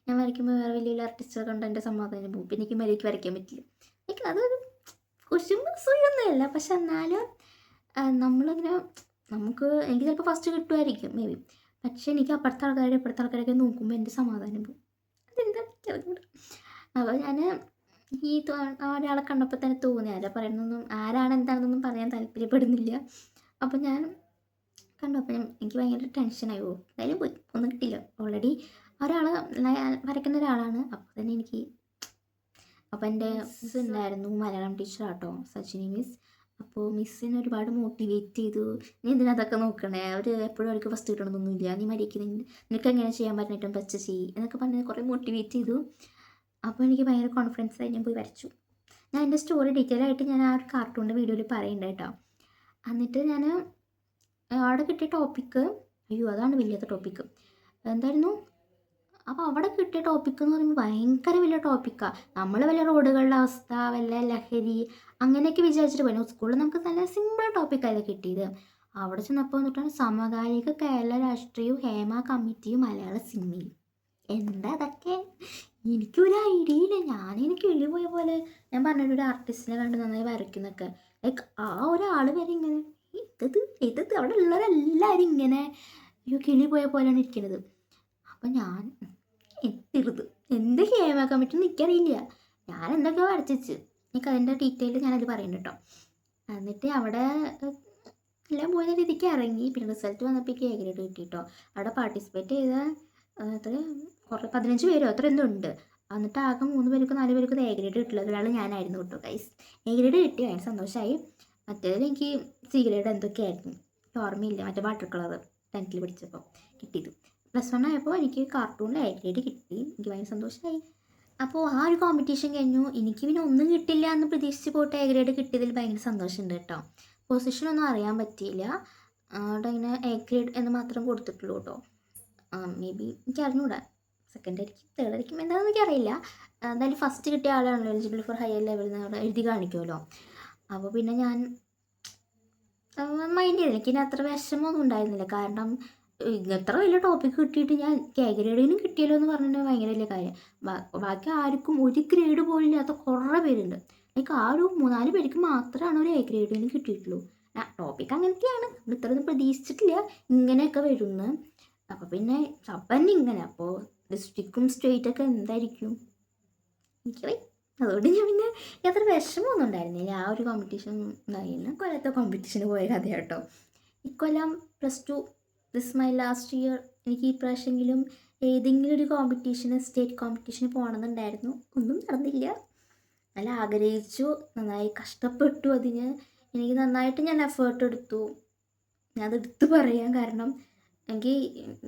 ഞാൻ വരയ്ക്കുമ്പോൾ വേറെ വലിയ വലിയ ആർട്ടിസ്റ്റുകൾ കണ്ട് എൻ്റെ സമാധാനം പോകും. പിന്നെ എനിക്ക് മര്യാദയ്ക്ക് വരയ്ക്കാൻ പറ്റില്ല. അതൊരു കുശുമ്പ് സുഖമൊന്നുമല്ല, പക്ഷെ എന്നാലും നമ്മളിങ്ങനെ എനിക്ക് ചിലപ്പോൾ ഫസ്റ്റ് കിട്ടുമായിരിക്കും മേ ബി. പക്ഷെ എനിക്ക് അപ്പുറത്തെ ആൾക്കാരൊക്കെ നോക്കുമ്പോൾ എൻ്റെ സമാധാനം പോകും. അതെന്താ എനിക്കറിഞ്ഞൂടാ. അപ്പോൾ ഞാൻ ഒരാളെ കണ്ടപ്പോൾ തന്നെ തോന്നി. ആരാണ് എന്താണെന്നൊന്നും പറയാൻ താല്പര്യപ്പെടുന്നില്ല. അപ്പോൾ ഞാൻ കണ്ടപ്പോൾ എനിക്ക് ഭയങ്കര ടെൻഷനായി പോകും. എന്തായാലും പോയി, ഒന്നും കിട്ടില്ല. ഓൾറെഡി ഒരാൾ വരയ്ക്കുന്ന ഒരാളാണ്. അപ്പോൾ എൻ്റെ മിസ് ഉണ്ടായിരുന്നു, മലയാളം ടീച്ചറാട്ടോ, സച്ചിനി മിസ്. അപ്പോൾ മിസ്സിനെ ഒരുപാട് മോട്ടിവേറ്റ് ചെയ്തു. നീ എന്തിനതൊക്കെ നോക്കണേ, എപ്പോഴും അവർക്ക് ഫസ്റ്റ് കിട്ടണമെന്നൊന്നുമില്ല, നീ നിനക്ക് എങ്ങനെ ചെയ്യാൻ പറ്റും ഫസ്റ്റ് ചെയ്യ് എന്നൊക്കെ പറഞ്ഞ് കുറേ മോട്ടിവേറ്റ് ചെയ്തു. അപ്പോൾ എനിക്ക് ഭയങ്കര കോൺഫിഡൻസ് ആയി ഞാൻ പോയി വരച്ചു. ഞാൻ എൻ്റെ സ്റ്റോറി ഡീറ്റെയിൽ ആയിട്ട് ഞാൻ ആ ഒരു കാർട്ടൂണിൻ്റെ വീഡിയോയിൽ പറയുന്നുണ്ട് കേട്ടോ. എന്നിട്ട് ഞാൻ അവിടെ കിട്ടിയ ടോപ്പിക്ക്, അതാണ് വലിയത്തെ ടോപ്പിക്ക് എന്തായിരുന്നു. അപ്പോൾ അവിടെ കിട്ടിയ ടോപ്പിക്ക് എന്ന് പറയുമ്പോൾ ഭയങ്കര വലിയ ടോപ്പിക്കാണ്. നമ്മൾ വല്ല റോഡുകളുടെ അവസ്ഥ, വല്ല ലഹരി അങ്ങനെയൊക്കെ വിചാരിച്ചിട്ട് പോയി. സ്കൂളിൽ നമുക്ക് നല്ല സിമ്പിൾ ടോപ്പിക്കായിരുന്നു കിട്ടിയത്. അവിടെ ചെന്നപ്പോൾ എന്നിട്ടാണ് സമകാലിക കേരള രാഷ്ട്രീയവും ഹേമ കമ്മിറ്റിയും മലയാള സിനിമയും. എന്താ അതൊക്കെ എനിക്കൊരു ഐഡിയ ഇല്ല. എനിക്ക് കിളി പോയ പോലെ ഞാൻ പറഞ്ഞൊരു ആർട്ടിസ്റ്റിനെ കണ്ട് നന്നായി വരയ്ക്കുന്നൊക്കെ. ലൈക്ക് ആ ഒരാൾ വരെ ഇങ്ങനെ ഇത് അവിടെ ഉള്ളവരെല്ലാവരും ഇങ്ങനെ കിളി പോയ പോലെയാണ് ഇരിക്കുന്നത്. അപ്പം ഞാൻ എന്ത് ഹേമ കമ്മിറ്റി ഒന്നും എനിക്കറിയില്ല. ഞാൻ എന്തൊക്കെയോ വരച്ചു. അതിൻ്റെ ഡീറ്റെയിൽ ഞാനത് പറയുന്നുണ്ട് കേട്ടോ. എന്നിട്ട് അവിടെ എല്ലാം പോയ രീതിക്ക് ഇറങ്ങി. പിന്നെ റിസൾട്ട് വന്നപ്പോൾ എനിക്ക് A ഗ്രേഡ് കിട്ടി കേട്ടോ. അവിടെ പാർട്ടിസിപ്പേറ്റ് ചെയ്ത 15 പേരോ അത്ര എന്തോ ഉണ്ട്. എന്നിട്ട് ആകെ 3 പേർക്കും 4 പേർക്കും A ഗ്രേഡ് കിട്ടില്ല. ഒരാൾ ഞാനായിരുന്നു കേട്ടോ ഗൈസ്. A ഗ്രേഡ് കിട്ടി, ഭയങ്കര സന്തോഷമായി. മറ്റേതിൽ എനിക്ക് C ഗ്രേഡ് എന്തൊക്കെയായിരുന്നു ഓർമ്മയില്ല. മറ്റേ വാട്ടർ കളർ 10th പഠിച്ചപ്പോൾ കിട്ടിയത്. +1 ആയപ്പോൾ എനിക്ക് കാർട്ടൂണിൽ A ഗ്രേഡ് കിട്ടി. എനിക്ക് ഭയങ്കര സന്തോഷമായി. അപ്പോൾ ആ ഒരു കോമ്പറ്റീഷൻ കഴിഞ്ഞു. എനിക്ക് പിന്നെ ഒന്നും കിട്ടില്ല എന്ന് പ്രതീക്ഷിച്ച് പോയിട്ട് A ഗ്രേഡ് കിട്ടിയതിൽ ഭയങ്കര സന്തോഷമുണ്ട് കേട്ടോ. പൊസിഷനൊന്നും അറിയാൻ പറ്റിയില്ല. അവിടെ ഇങ്ങനെ A ഗ്രേഡ് എന്ന് മാത്രം കൊടുത്തിട്ടുള്ളൂ കേട്ടോ. മേ ബി എനിക്ക് അറിഞ്ഞൂടാ, സെക്കൻഡ് ആയിരിക്കും തേർഡ് ആയിരിക്കും എന്താണെന്ന് എനിക്കറിയില്ല. എന്തായാലും ഫസ്റ്റ് കിട്ടിയ ആളാണല്ലോ എലിജിബിൾ ഫോർ ഹയർ ലെവൽ എന്ന് അവിടെ എഴുതി കാണിക്കുമല്ലോ. അപ്പോൾ പിന്നെ ഞാൻ മൈൻഡ് ചെയ്തില്ല. എനിക്കിനി അത്ര വിഷമമൊന്നും ഉണ്ടായിരുന്നില്ല. കാരണം എത്ര വലിയ ടോപ്പിക്ക് കിട്ടിയിട്ട് ഞാൻ A ഗ്രേഡിനും കിട്ടിയല്ലോ എന്ന് പറഞ്ഞിട്ട് ഭയങ്കര വലിയ കാര്യം. ബാക്കി ആർക്കും ഒരു ഗ്രേഡ് പോലും ഇല്ലാത്ത കുറേ പേരുണ്ട്. ലൈക്ക് ആ ഒരു 3-4 പേർക്ക് മാത്രമാണ് ഒരു A ഗ്രേഡിന് കിട്ടിയിട്ടുള്ളൂ. ടോപ്പിക്ക് അങ്ങനത്തെയാണ്, നമ്മൾ ഇത്രയൊന്നും പ്രതീക്ഷിച്ചിട്ടില്ല ഇങ്ങനെയൊക്കെ വരുന്നു. അപ്പോൾ പിന്നെ ഇങ്ങനെ അപ്പോൾ ഡിസ്ട്രിക്റ്റും സ്റ്റേറ്റൊക്കെ എന്തായിരിക്കും എനിക്ക് അതുകൊണ്ട് ഞാൻ പിന്നെ അത്ര വിഷമമൊന്നും ഉണ്ടായിരുന്നില്ല. ആ ഒരു കോമ്പറ്റീഷൻ ഉണ്ടായില്ല. കൊല്ലത്തെ കോമ്പറ്റീഷന് പോയ കഥ കേട്ടോ. ഇക്കൊല്ലം +2 ദിസ് മൈ ലാസ്റ്റ് ഇയർ. എനിക്ക് ഈ പ്രാവശ്യമെങ്കിലും ഏതെങ്കിലും ഒരു കോമ്പറ്റീഷന്, സ്റ്റേറ്റ് കോമ്പറ്റീഷന് പോകണമെന്നുണ്ടായിരുന്നു. ഒന്നും നടന്നില്ല. നല്ല ആഗ്രഹിച്ചു, നന്നായി കഷ്ടപ്പെട്ടു അതിന്. എനിക്ക് നന്നായിട്ട് ഞാൻ എഫേർട്ട് എടുത്തു. ഞാൻ അത് എടുത്ത് പറയാൻ കാരണം എനിക്ക്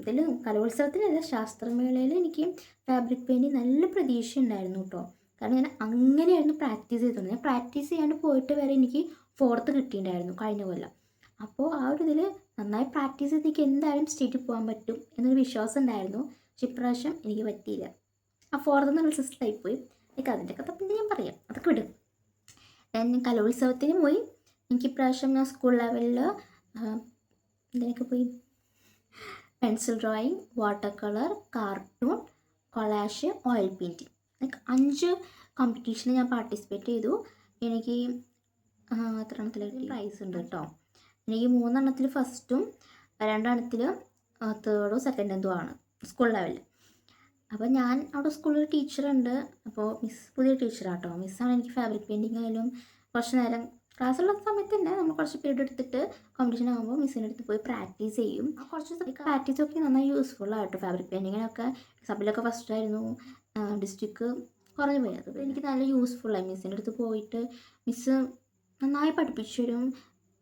ഇതിലും കലോത്സവത്തിലല്ല, ശാസ്ത്രമേളയിൽ എനിക്ക് ഫാബ്രിക് പെയിൻറ്റിങ് നല്ല പ്രതീക്ഷ ഉണ്ടായിരുന്നു കേട്ടോ. കാരണം ഞാൻ അങ്ങനെയായിരുന്നു പ്രാക്ടീസ് ചെയ്തത്. ഞാൻ പ്രാക്ടീസ് ചെയ്യാണ്ട് പോയിട്ട് വരെ എനിക്ക് 4th കിട്ടിയിട്ടുണ്ടായിരുന്നു കഴിഞ്ഞ കൊല്ലം. അപ്പോൾ ആ ഒരു ഇതിൽ നന്നായി പ്രാക്ടീസ് ചെയ്ത് എനിക്ക് എന്തായാലും സ്റ്റേറ്റിൽ പോകാൻ പറ്റും എന്നൊരു വിശ്വാസം ഉണ്ടായിരുന്നു. പക്ഷെ ഇപ്രാവശ്യം എനിക്ക് പറ്റിയില്ല. ആ 4th എന്നുള്ള സിസ്റ്റമായിപ്പോയി. എനിക്ക് അതിൻ്റെ കഥ പിന്നെ ഞാൻ പറയാം, അതൊക്കെ വിടും. ഞാൻ കലോത്സവത്തിന് പോയി. എനിക്ക് ഇപ്രാവശ്യം ഞാൻ സ്കൂൾ ലെവലിൽ ഇതിനൊക്കെ പോയി pencil drawing, water colour, cartoon, collage, oil painting, like 5 കോമ്പറ്റീഷന് ഞാൻ പാർട്ടിസിപ്പേറ്റ് ചെയ്തു. എനിക്ക് എത്രണ്ണത്തിൽ പ്രൈസ് ഉണ്ട് കേട്ടോ. എനിക്ക് 3 എണ്ണത്തിൽ ഫസ്റ്റും 2 എണ്ണത്തിൽ തേർഡോ സെക്കൻഡോ ആണ് സ്കൂൾ ലെവലിൽ. അപ്പോൾ ഞാൻ അവിടെ സ്കൂളിൽ ടീച്ചറുണ്ട്. അപ്പോൾ മിസ് പുതിയ ടീച്ചറാട്ടോ. മിസ്സാണ് എനിക്ക് ഫാബ്രിക് പെയിൻറ്റിങ് ആയാലും കുറച്ച് നേരം ക്ലാസ്സുള്ള സമയത്ത് തന്നെ നമ്മൾ കുറച്ച് പീരീഡ് എടുത്തിട്ട് കോമ്പറ്റീഷൻ ആകുമ്പോൾ മിസ്സിൻ്റെ അടുത്ത് പോയി പ്രാക്ടീസ് ചെയ്യും. ആ കുറച്ച് പ്രാക്ടീസൊക്കെ നന്നായി യൂസ്ഫുള്ളായിട്ട് ഫാബ്രിക് പെയിൻറ്റിങ്ങിനൊക്കെ സബിലൊക്കെ ഫസ്റ്റായിരുന്നു. ഡിസ്ട്രിക്ട് കുറഞ്ഞു പോയി. അത് എനിക്ക് നല്ല യൂസ്ഫുള്ളായി. മിസ്സിൻ്റെ അടുത്ത് പോയിട്ട് മിസ്സ് നന്നായി പഠിപ്പിച്ചു തരും.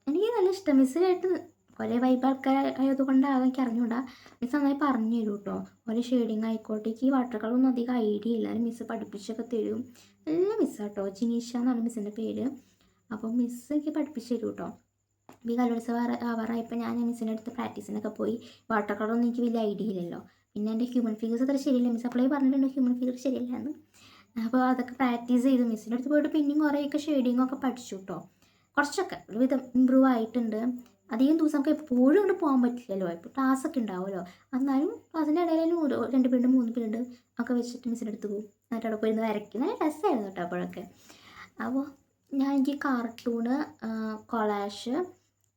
എനിക്ക് നല്ല ഇഷ്ടം. മിസ്സിനായിട്ട് കുറേ വൈബ് ആൾക്കാരായതുകൊണ്ടാകും എനിക്ക് അറിഞ്ഞുകൂടാ. മിസ്സ് നന്നായി പറഞ്ഞു തരും കേട്ടോ. ഓരോ ഷെയ്ഡിങ് ആയിക്കോട്ടെ. എനിക്ക് ഈ വാട്ടർ കളറൊന്നും അധികം ഐഡിയ ഇല്ല. മിസ്സ് പഠിപ്പിച്ചൊക്കെ തരും. നല്ല മിസ്സാട്ടോ. ജിനീഷ എന്നാണ് മിസ്സിൻ്റെ പേര്. അപ്പോൾ മിസ്സ് എനിക്ക് പഠിപ്പിച്ചു തരും കേട്ടോ. ഈ കലോത്സവം ആവാറായപ്പോൾ ഞാൻ മിസ്സിൻ്റെ അടുത്ത് പ്രാക്ടീസിനൊക്കെ പോയി. വാട്ടർ കളറൊന്നും എനിക്ക് വലിയ ഐഡിയ ഇല്ലല്ലോ. പിന്നെ എൻ്റെ ഹ്യൂമൻ ഫിഗേഴ്സ് അത്ര ശരിയില്ല. മിസ് അപ്ലൈ പറഞ്ഞിട്ടുണ്ട് ഹ്യൂമൻ ഫിഗർ ശരിയല്ല എന്ന്. അപ്പോൾ അതൊക്കെ പ്രാക്ടീസ് ചെയ്തു. മിസ്സിൻ്റെ അടുത്ത് പോയിട്ട് പിന്നെയും കുറേയൊക്കെ ഷെയ്ഡിങ്ങൊക്കെ പഠിച്ചു കേട്ടോ. കുറച്ചൊക്കെ ഒരുവിധം ഇമ്പ്രൂവ് ആയിട്ടുണ്ട്. അധികം ദിവസം നമുക്ക് എപ്പോഴും അങ്ങോട്ട് പോകാൻ പറ്റില്ലല്ലോ. ഇപ്പോൾ ക്ലാസ്സൊക്കെ ഉണ്ടാവുമല്ലോ. എന്നാലും ക്ലാസ്സിൻ്റെ ഇടയിലും 2 പീരീഡ് 3 പീരീഡ് ഒക്കെ വെച്ചിട്ട് മിസ്സിൻ്റെ അടുത്ത് പോകും. എന്നിട്ട് അവിടെ പോയിരുന്ന് വരയ്ക്കും. നല്ല രസമായിരുന്നു കേട്ടോ അപ്പോഴൊക്കെ. അപ്പോൾ എനിക്ക് കാർട്ടൂണ്, കൊളാഷ്,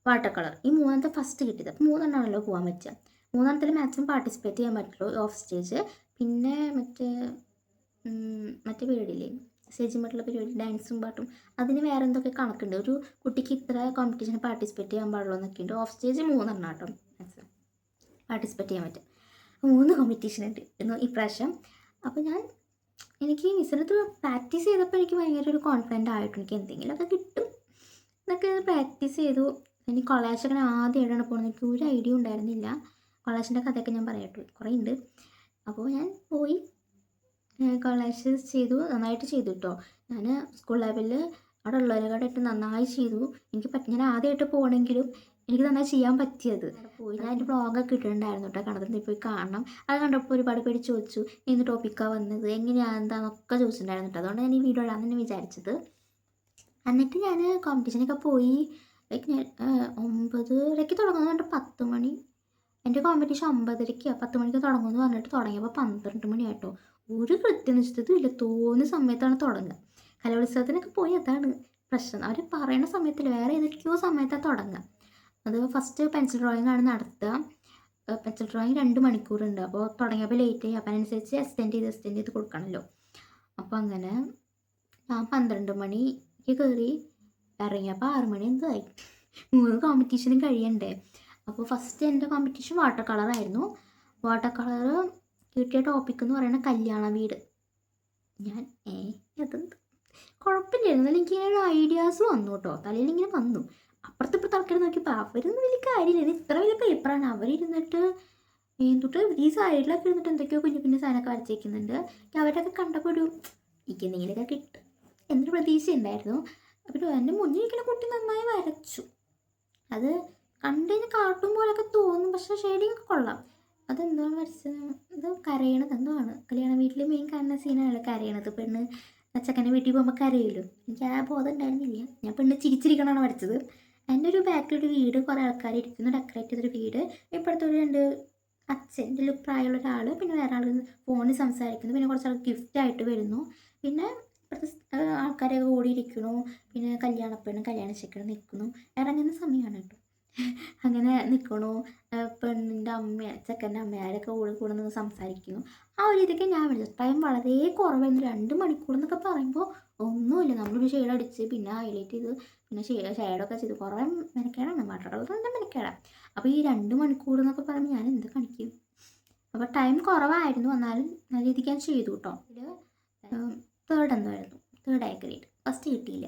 വാട്ടർ കളർ ഈ 3 ഫസ്റ്റ് കിട്ടിയത്. അപ്പോൾ 3 എണ്ണമാണല്ലോ പോകാൻ പറ്റുക. 3 മാക്സിമം പാർട്ടിസിപ്പേറ്റ് ചെയ്യാൻ പറ്റുള്ളൂ ഓഫ് സ്റ്റേജ്. പിന്നെ മറ്റേ പീരീഡില്ലേ സ്റ്റേജിൽ പരിപാടി, ഡാൻസും പാട്ടും, അതിന് വേറെ എന്തൊക്കെ കണക്കുണ്ട്. ഒരു കുട്ടിക്ക് ഇത്ര കോമ്പറ്റീഷന് പാർട്ടിസിപ്പേറ്റ് ചെയ്യാൻ പാടുള്ളൂ എന്നൊക്കെ ഉണ്ട്. ഓഫ് സ്റ്റേജ് 3 എണ്ണം കേട്ടോ മാക്സിമം പാർട്ടിസിപ്പേറ്റ് ചെയ്യാൻ പറ്റും. 3 കോമ്പറ്റീഷൻ ഉണ്ട് ഇപ്രാവശ്യം. അപ്പോൾ എനിക്ക് മിസ്സിനകത്ത് പ്രാക്ടീസ് ചെയ്തപ്പോൾ എനിക്ക് ഭയങ്കര ഒരു കോൺഫിഡൻ്റ് ആയിട്ട് എനിക്ക് എന്തെങ്കിലുമൊക്കെ കിട്ടും എന്നൊക്കെ പ്രാക്ടീസ് ചെയ്തു. എനിക്ക് കൊളാഷൊക്കെ ആദ്യമായിട്ടാണ് പോകുന്നത്. എനിക്ക് ഒരു ഐഡിയ ഉണ്ടായിരുന്നില്ല. കൊളാഷിൻ്റെ കഥയൊക്കെ ഞാൻ പറയട്ടു, കുറേ ഉണ്ട്. അപ്പോൾ ഞാൻ പോയി കൊളാഷ് ചെയ്തു. നന്നായിട്ട് ചെയ്തു കേട്ടോ. ഞാൻ സ്കൂൾ ലെവലിൽ അവിടെ ഉള്ളവരെക്കാട്ട് നന്നായി ചെയ്തു. ഞാൻ ആദ്യമായിട്ട് പോകണമെങ്കിലും എനിക്ക് നന്നായി ചെയ്യാൻ പറ്റിയത്. പോയി ഞാൻ എൻ്റെ ബ്ലോഗൊക്കെ ഇട്ടിട്ടുണ്ടായിരുന്നു കേട്ടോ. കണത്തിൽ പോയി കാണണം. അത് കണ്ടപ്പോൾ ഒരുപാട് പേര് ചോദിച്ചു എന്ത് ടോപ്പിക്കാണ് വന്നത്, എങ്ങനെയാണ് എന്താണെന്നൊക്കെ ചോദിച്ചിട്ടുണ്ടായിരുന്നു കേട്ടോ. അതുകൊണ്ട് ഞാൻ ഈ വീഡിയോ ഇടാൻ തന്നെ വിചാരിച്ചത്. എന്നിട്ട് ഞാൻ കോമ്പറ്റീഷനൊക്കെ പോയി. ലൈക്ക് ഞാൻ 9:30 തുടങ്ങുന്നത് കണ്ട് 10 മണി. എൻ്റെ കോമ്പറ്റീഷൻ 9:30 10 മണിക്ക് തുടങ്ങുമെന്ന് പറഞ്ഞിട്ട് തുടങ്ങിയപ്പോൾ 12 മണി കേട്ടോ. ഒരു കൃത്യനിഷ്ഠിതവും ഇല്ല. തോന്നിയ സമയത്താണ് തുടങ്ങുക. കലോത്സവത്തിനൊക്കെ പോയി അതാണ് പ്രശ്നം. അവർ പറയുന്ന സമയത്തിൽ വേറെ ഏതൊക്കെയോ സമയത്താണ് തുടങ്ങുക. അത് ഫസ്റ്റ് പെൻസിൽ ഡ്രോയിങ് ആണ് നടത്തുക. Pencil drawing 2 മണിക്കൂറുണ്ട്. അപ്പോൾ തുടങ്ങിയപ്പോൾ ലേറ്റ് ആയി. അപ്പം അതിനനുസരിച്ച് എക്സ്റ്റെൻഡ് ചെയ്ത് കൊടുക്കണമല്ലോ. അപ്പോൾ അങ്ങനെ ഞാൻ 12 മണിക്ക് കയറി. ഇറങ്ങിയപ്പോൾ 6 മണി എന്തായി. 3 കോമ്പറ്റീഷനും കഴിയണ്ടേ. അപ്പോൾ ഫസ്റ്റ് എൻ്റെ കോമ്പറ്റീഷൻ വാട്ടർ കളറായിരുന്നു. വാട്ടർ കളർ കിട്ടിയ ടോപ്പിക് എന്ന് പറയുന്നത് കല്യാണ വീട്. ഞാൻ അതെന്ത് കുഴപ്പമില്ലായിരുന്നു. എന്നാലും എനിക്കിങ്ങനെ ഒരു ഐഡിയാസ് വന്നു കേട്ടോ. തലയിൽ ഇങ്ങനെ വന്നു. അപ്പുറത്തെ ആൾക്കാർ നോക്കിയപ്പോൾ അവരൊന്നും വലിയ കാര്യമില്ല. ഇത്ര വലിയ പേപ്പറാണ്. അവരിരുന്നിട്ട് എന്തൊട്ട് ഈ സൈഡിലൊക്കെ ഇരുന്നിട്ട് എന്തൊക്കെയോ കുഞ്ഞു കുഞ്ഞു സാധനമൊക്കെ വരച്ചേക്കുന്നുണ്ട്. അവരൊക്കെ കണ്ടപ്പോൾ എനിക്ക് എന്തെങ്കിലുമൊക്കെ കിട്ടും എന്നൊരു പ്രതീക്ഷ ഉണ്ടായിരുന്നു. അപ്പോൾ എൻ്റെ മുന്നിൽ ഇരിക്കുന്ന കുട്ടി നന്നായി വരച്ചു. അത് കണ്ടുകഴിഞ്ഞാൽ കാർട്ടൂൺ പോലൊക്കെ തോന്നും. പക്ഷേ ഷെയ്ഡിങ് ഒക്കെ കൊള്ളാം. അതെന്താണ് വരച്ചത്? ഇത് കരയണത് എന്തോ ആണ്. കല്യാണ വീട്ടിൽ മെയിൻ കാണുന്ന സീനാണല്ലോ കരയണത്. പെണ്ണ് ചെക്കൻ്റെ വീട്ടിൽ പോകുമ്പോൾ കരയില്ലോ. എനിക്ക് ആ ബോധം ഉണ്ടായിരുന്നില്ല. ഞാൻ പെണ്ണ് ചിരിച്ചിരിക്കണമാണ് വരച്ചത്. എൻ്റെ ഒരു ബാക്കിലൊരു വീട്, കുറേ ആൾക്കാർ ഇരിക്കുന്നു, ഡെക്കറേറ്റ് ചെയ്തൊരു വീട്. ഇപ്പോഴത്തെ ഒരു 2 അച്ഛൻ, എൻ്റെ പ്രായമുള്ള ഒരാൾ, പിന്നെ വേറെ ആൾ ഫോണിൽ സംസാരിക്കുന്നു, പിന്നെ കുറച്ച് ആൾ ഗിഫ്റ്റായിട്ട് വരുന്നു, പിന്നെ ഇപ്പോഴത്തെ ആൾക്കാരൊക്കെ കൂടിയിരിക്കുന്നു, പിന്നെ കല്യാണപ്പെണ്ണ് കല്യാണ ചെക്കൻ നിൽക്കുന്നു. ഇറങ്ങുന്ന സമയമാണ് കേട്ടോ. അങ്ങനെ നിൽക്കണു. പെണ്ണിൻ്റെ അമ്മ ചെക്കൻ്റെ അമ്മയാരൊക്കെ കൂടെ കൂടെ നിന്ന് സംസാരിക്കുന്നു. ആ ഒരു ഇതൊക്കെ ഞാൻ വിളിച്ചത്. ടൈം വളരെ കുറവായിരുന്നു. 2 മണിക്കൂർ എന്നൊക്കെ പറയുമ്പോൾ ഒന്നുമില്ല. നമ്മളൊരു ഷെയ്ഡ് അടിച്ച് പിന്നെ ഹൈലൈറ്റ് ചെയ്ത് പിന്നെ ഷെയ്ഡൊക്കെ ചെയ്ത് കുറേ മെനക്കേടാണ്. വാട്ടർ കളർ തന്നെ മെനക്കേടാണ്. അപ്പോൾ ഈ 2 മണിക്കൂർ എന്നൊക്കെ പറയുമ്പോൾ ഞാൻ എന്ത് കാണിക്കും? അപ്പോൾ ടൈം കുറവായിരുന്നു, എന്നാലും നല്ല രീതിക്ക് ഞാൻ ചെയ്തു കേട്ടോ. ഇതിൽ തേർഡ് എന്തായിരുന്നു, തേർഡ് ആയ ഗ്രേഡ്, ഫസ്റ്റ് കിട്ടിയില്ല.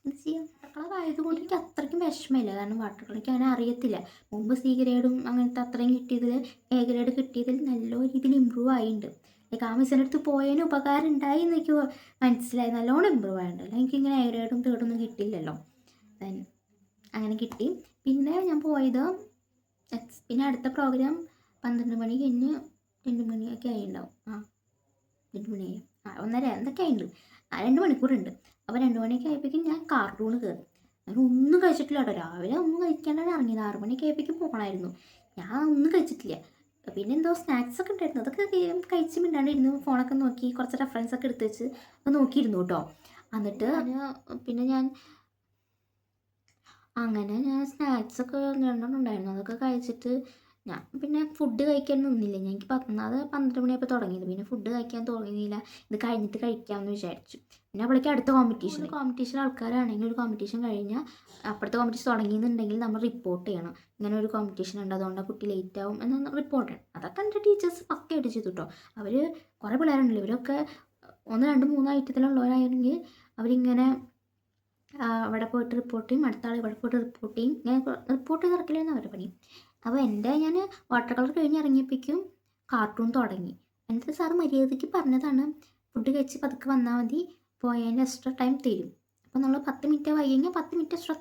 എന്ത് ചെയ്യാം, വാട്ടർ കളർ ആയതുകൊണ്ട് എനിക്ക് അത്രയ്ക്കും വിഷമമില്ല. കാരണം വാട്ടർ കളർ എനിക്ക് അങ്ങനെ അറിയത്തില്ല. മുമ്പ് സി ഗ്രേഡും അങ്ങനത്തെ അത്രയും കിട്ടിയതിൽ എ ഗ്രേഡ് കിട്ടിയതിൽ നല്ല രീതിയിൽ ഇമ്പ്രൂവ് ആയിട്ടുണ്ട്. ലൈക്ക് ആ മിസ്സിൻ്റെ അടുത്ത് പോയതിന് ഉപകാരം ഉണ്ടായി എന്ന് എനിക്ക് മനസ്സിലായി. നല്ലോണം ഇമ്പ്രൂവ് ആയിട്ടുണ്ടല്ലോ. എനിക്കിങ്ങനെ എ ഗ്രേഡും തേർഡൊന്നും കിട്ടിയില്ലല്ലോ. അങ്ങനെ കിട്ടി. പിന്നെ ഞാൻ പോയത് പിന്നെ അടുത്ത പ്രോഗ്രാം 12 മണി കഴിഞ്ഞ് 2 മണിയൊക്കെ ആയിട്ടുണ്ടാവും. 2 മണിയായി, 1:30 എന്തൊക്കെ ആയിട്ടുണ്ട്. 2 മണിക്കൂറുണ്ട്. അപ്പോൾ 2 മണിയൊക്കെ ആയപ്പോഴേക്കും ഞാൻ കാർട്ടൂൺ കയറി. ഞാൻ ഒന്നും കഴിച്ചിട്ടില്ല കേട്ടോ. രാവിലെ ഒന്നും കഴിക്കാണ്ടാണ് ഇറങ്ങിയത്. 6 മണിയൊക്കെ ആയപ്പോഴേക്കും പോകണമായിരുന്നു. ഞാൻ ഒന്നും കഴിച്ചിട്ടില്ല. പിന്നെ എന്തോ സ്നാക്സ് ഒക്കെ ഉണ്ടായിരുന്നു. അതൊക്കെ കഴിച്ച് മിണ്ടാണ്ടിരുന്നു. ഫോണൊക്കെ നോക്കി കുറച്ച് റെഫറൻസ് ഒക്കെ എടുത്ത് വെച്ച് അത് നോക്കിയിരുന്നു കേട്ടോ. എന്നിട്ട് പിന്നെ ഞാൻ സ്നാക്സൊക്കെ 2 ഉണ്ടായിരുന്നു. അതൊക്കെ കഴിച്ചിട്ട് ഞാൻ പിന്നെ ഫുഡ് കഴിക്കാൻ നിന്നില്ല. എനിക്ക് 12 മണിയായപ്പോൾ തുടങ്ങിയത്. പിന്നെ ഫുഡ് കഴിക്കാൻ തോന്നിയില്ല. ഇത് കഴിഞ്ഞിട്ട് കഴിക്കാമെന്ന് വിചാരിച്ചു. പിന്നെ അപ്പോഴേക്കും അടുത്ത കോമ്പറ്റീഷൻ ആൾക്കാരാണെങ്കിൽ ഒരു കോമ്പറ്റീഷൻ കഴിഞ്ഞാൽ അപ്പുറത്തെ കോമ്പറ്റീഷൻ തുടങ്ങിയെന്നുണ്ടെങ്കിൽ നമ്മൾ റിപ്പോർട്ട് ചെയ്യണം. ഇങ്ങനെ ഒരു കോമ്പറ്റീഷൻ ഉണ്ട്, അതുകൊണ്ട് കുട്ടി ലേറ്റ് ആവും എന്ന് റിപ്പോർട്ട് ചെയ്യണം. അതൊക്കെ എൻ്റെ ടീച്ചേഴ്സ് പക്കയായിട്ട് ചെയ്തു കേട്ടോ. അവർ കുറേ പിള്ളേരുണ്ടല്ലോ, ഇവരൊക്കെ 1, 2, 3 ഐറ്റത്തിലുള്ളവരായിരുന്നെങ്കിൽ അവരിങ്ങനെ അവിടെ പോയിട്ട് റിപ്പോർട്ട് ചെയ്യും, അടുത്ത ആൾ ഇവിടെ പോയിട്ട് റിപ്പോർട്ട് ചെയ്യും. ഇങ്ങനെ റിപ്പോർട്ട് ചെയ്ത് നടക്കില്ലെന്ന് അവരുടെ പണി. അപ്പോൾ ഞാൻ വാട്ടർ കളർ കഴിഞ്ഞ് ഇറങ്ങിയപ്പോഴേക്കും കാർട്ടൂൺ തുടങ്ങി. എന്നിട്ട് സാറ് മര്യാദയ്ക്ക് പറഞ്ഞതാണ്, ഫുഡ് കഴിച്ച് പതുക്കെ വന്നാൽ മതി, പോയതിൻ്റെ എക്സ്ട്രാ ടൈം തരും. അപ്പോൾ നമ്മൾ 10 മിനിറ്റ് വൈകിയെങ്കിൽ 10 മിനിറ്റ് എക്സ്ട്രാ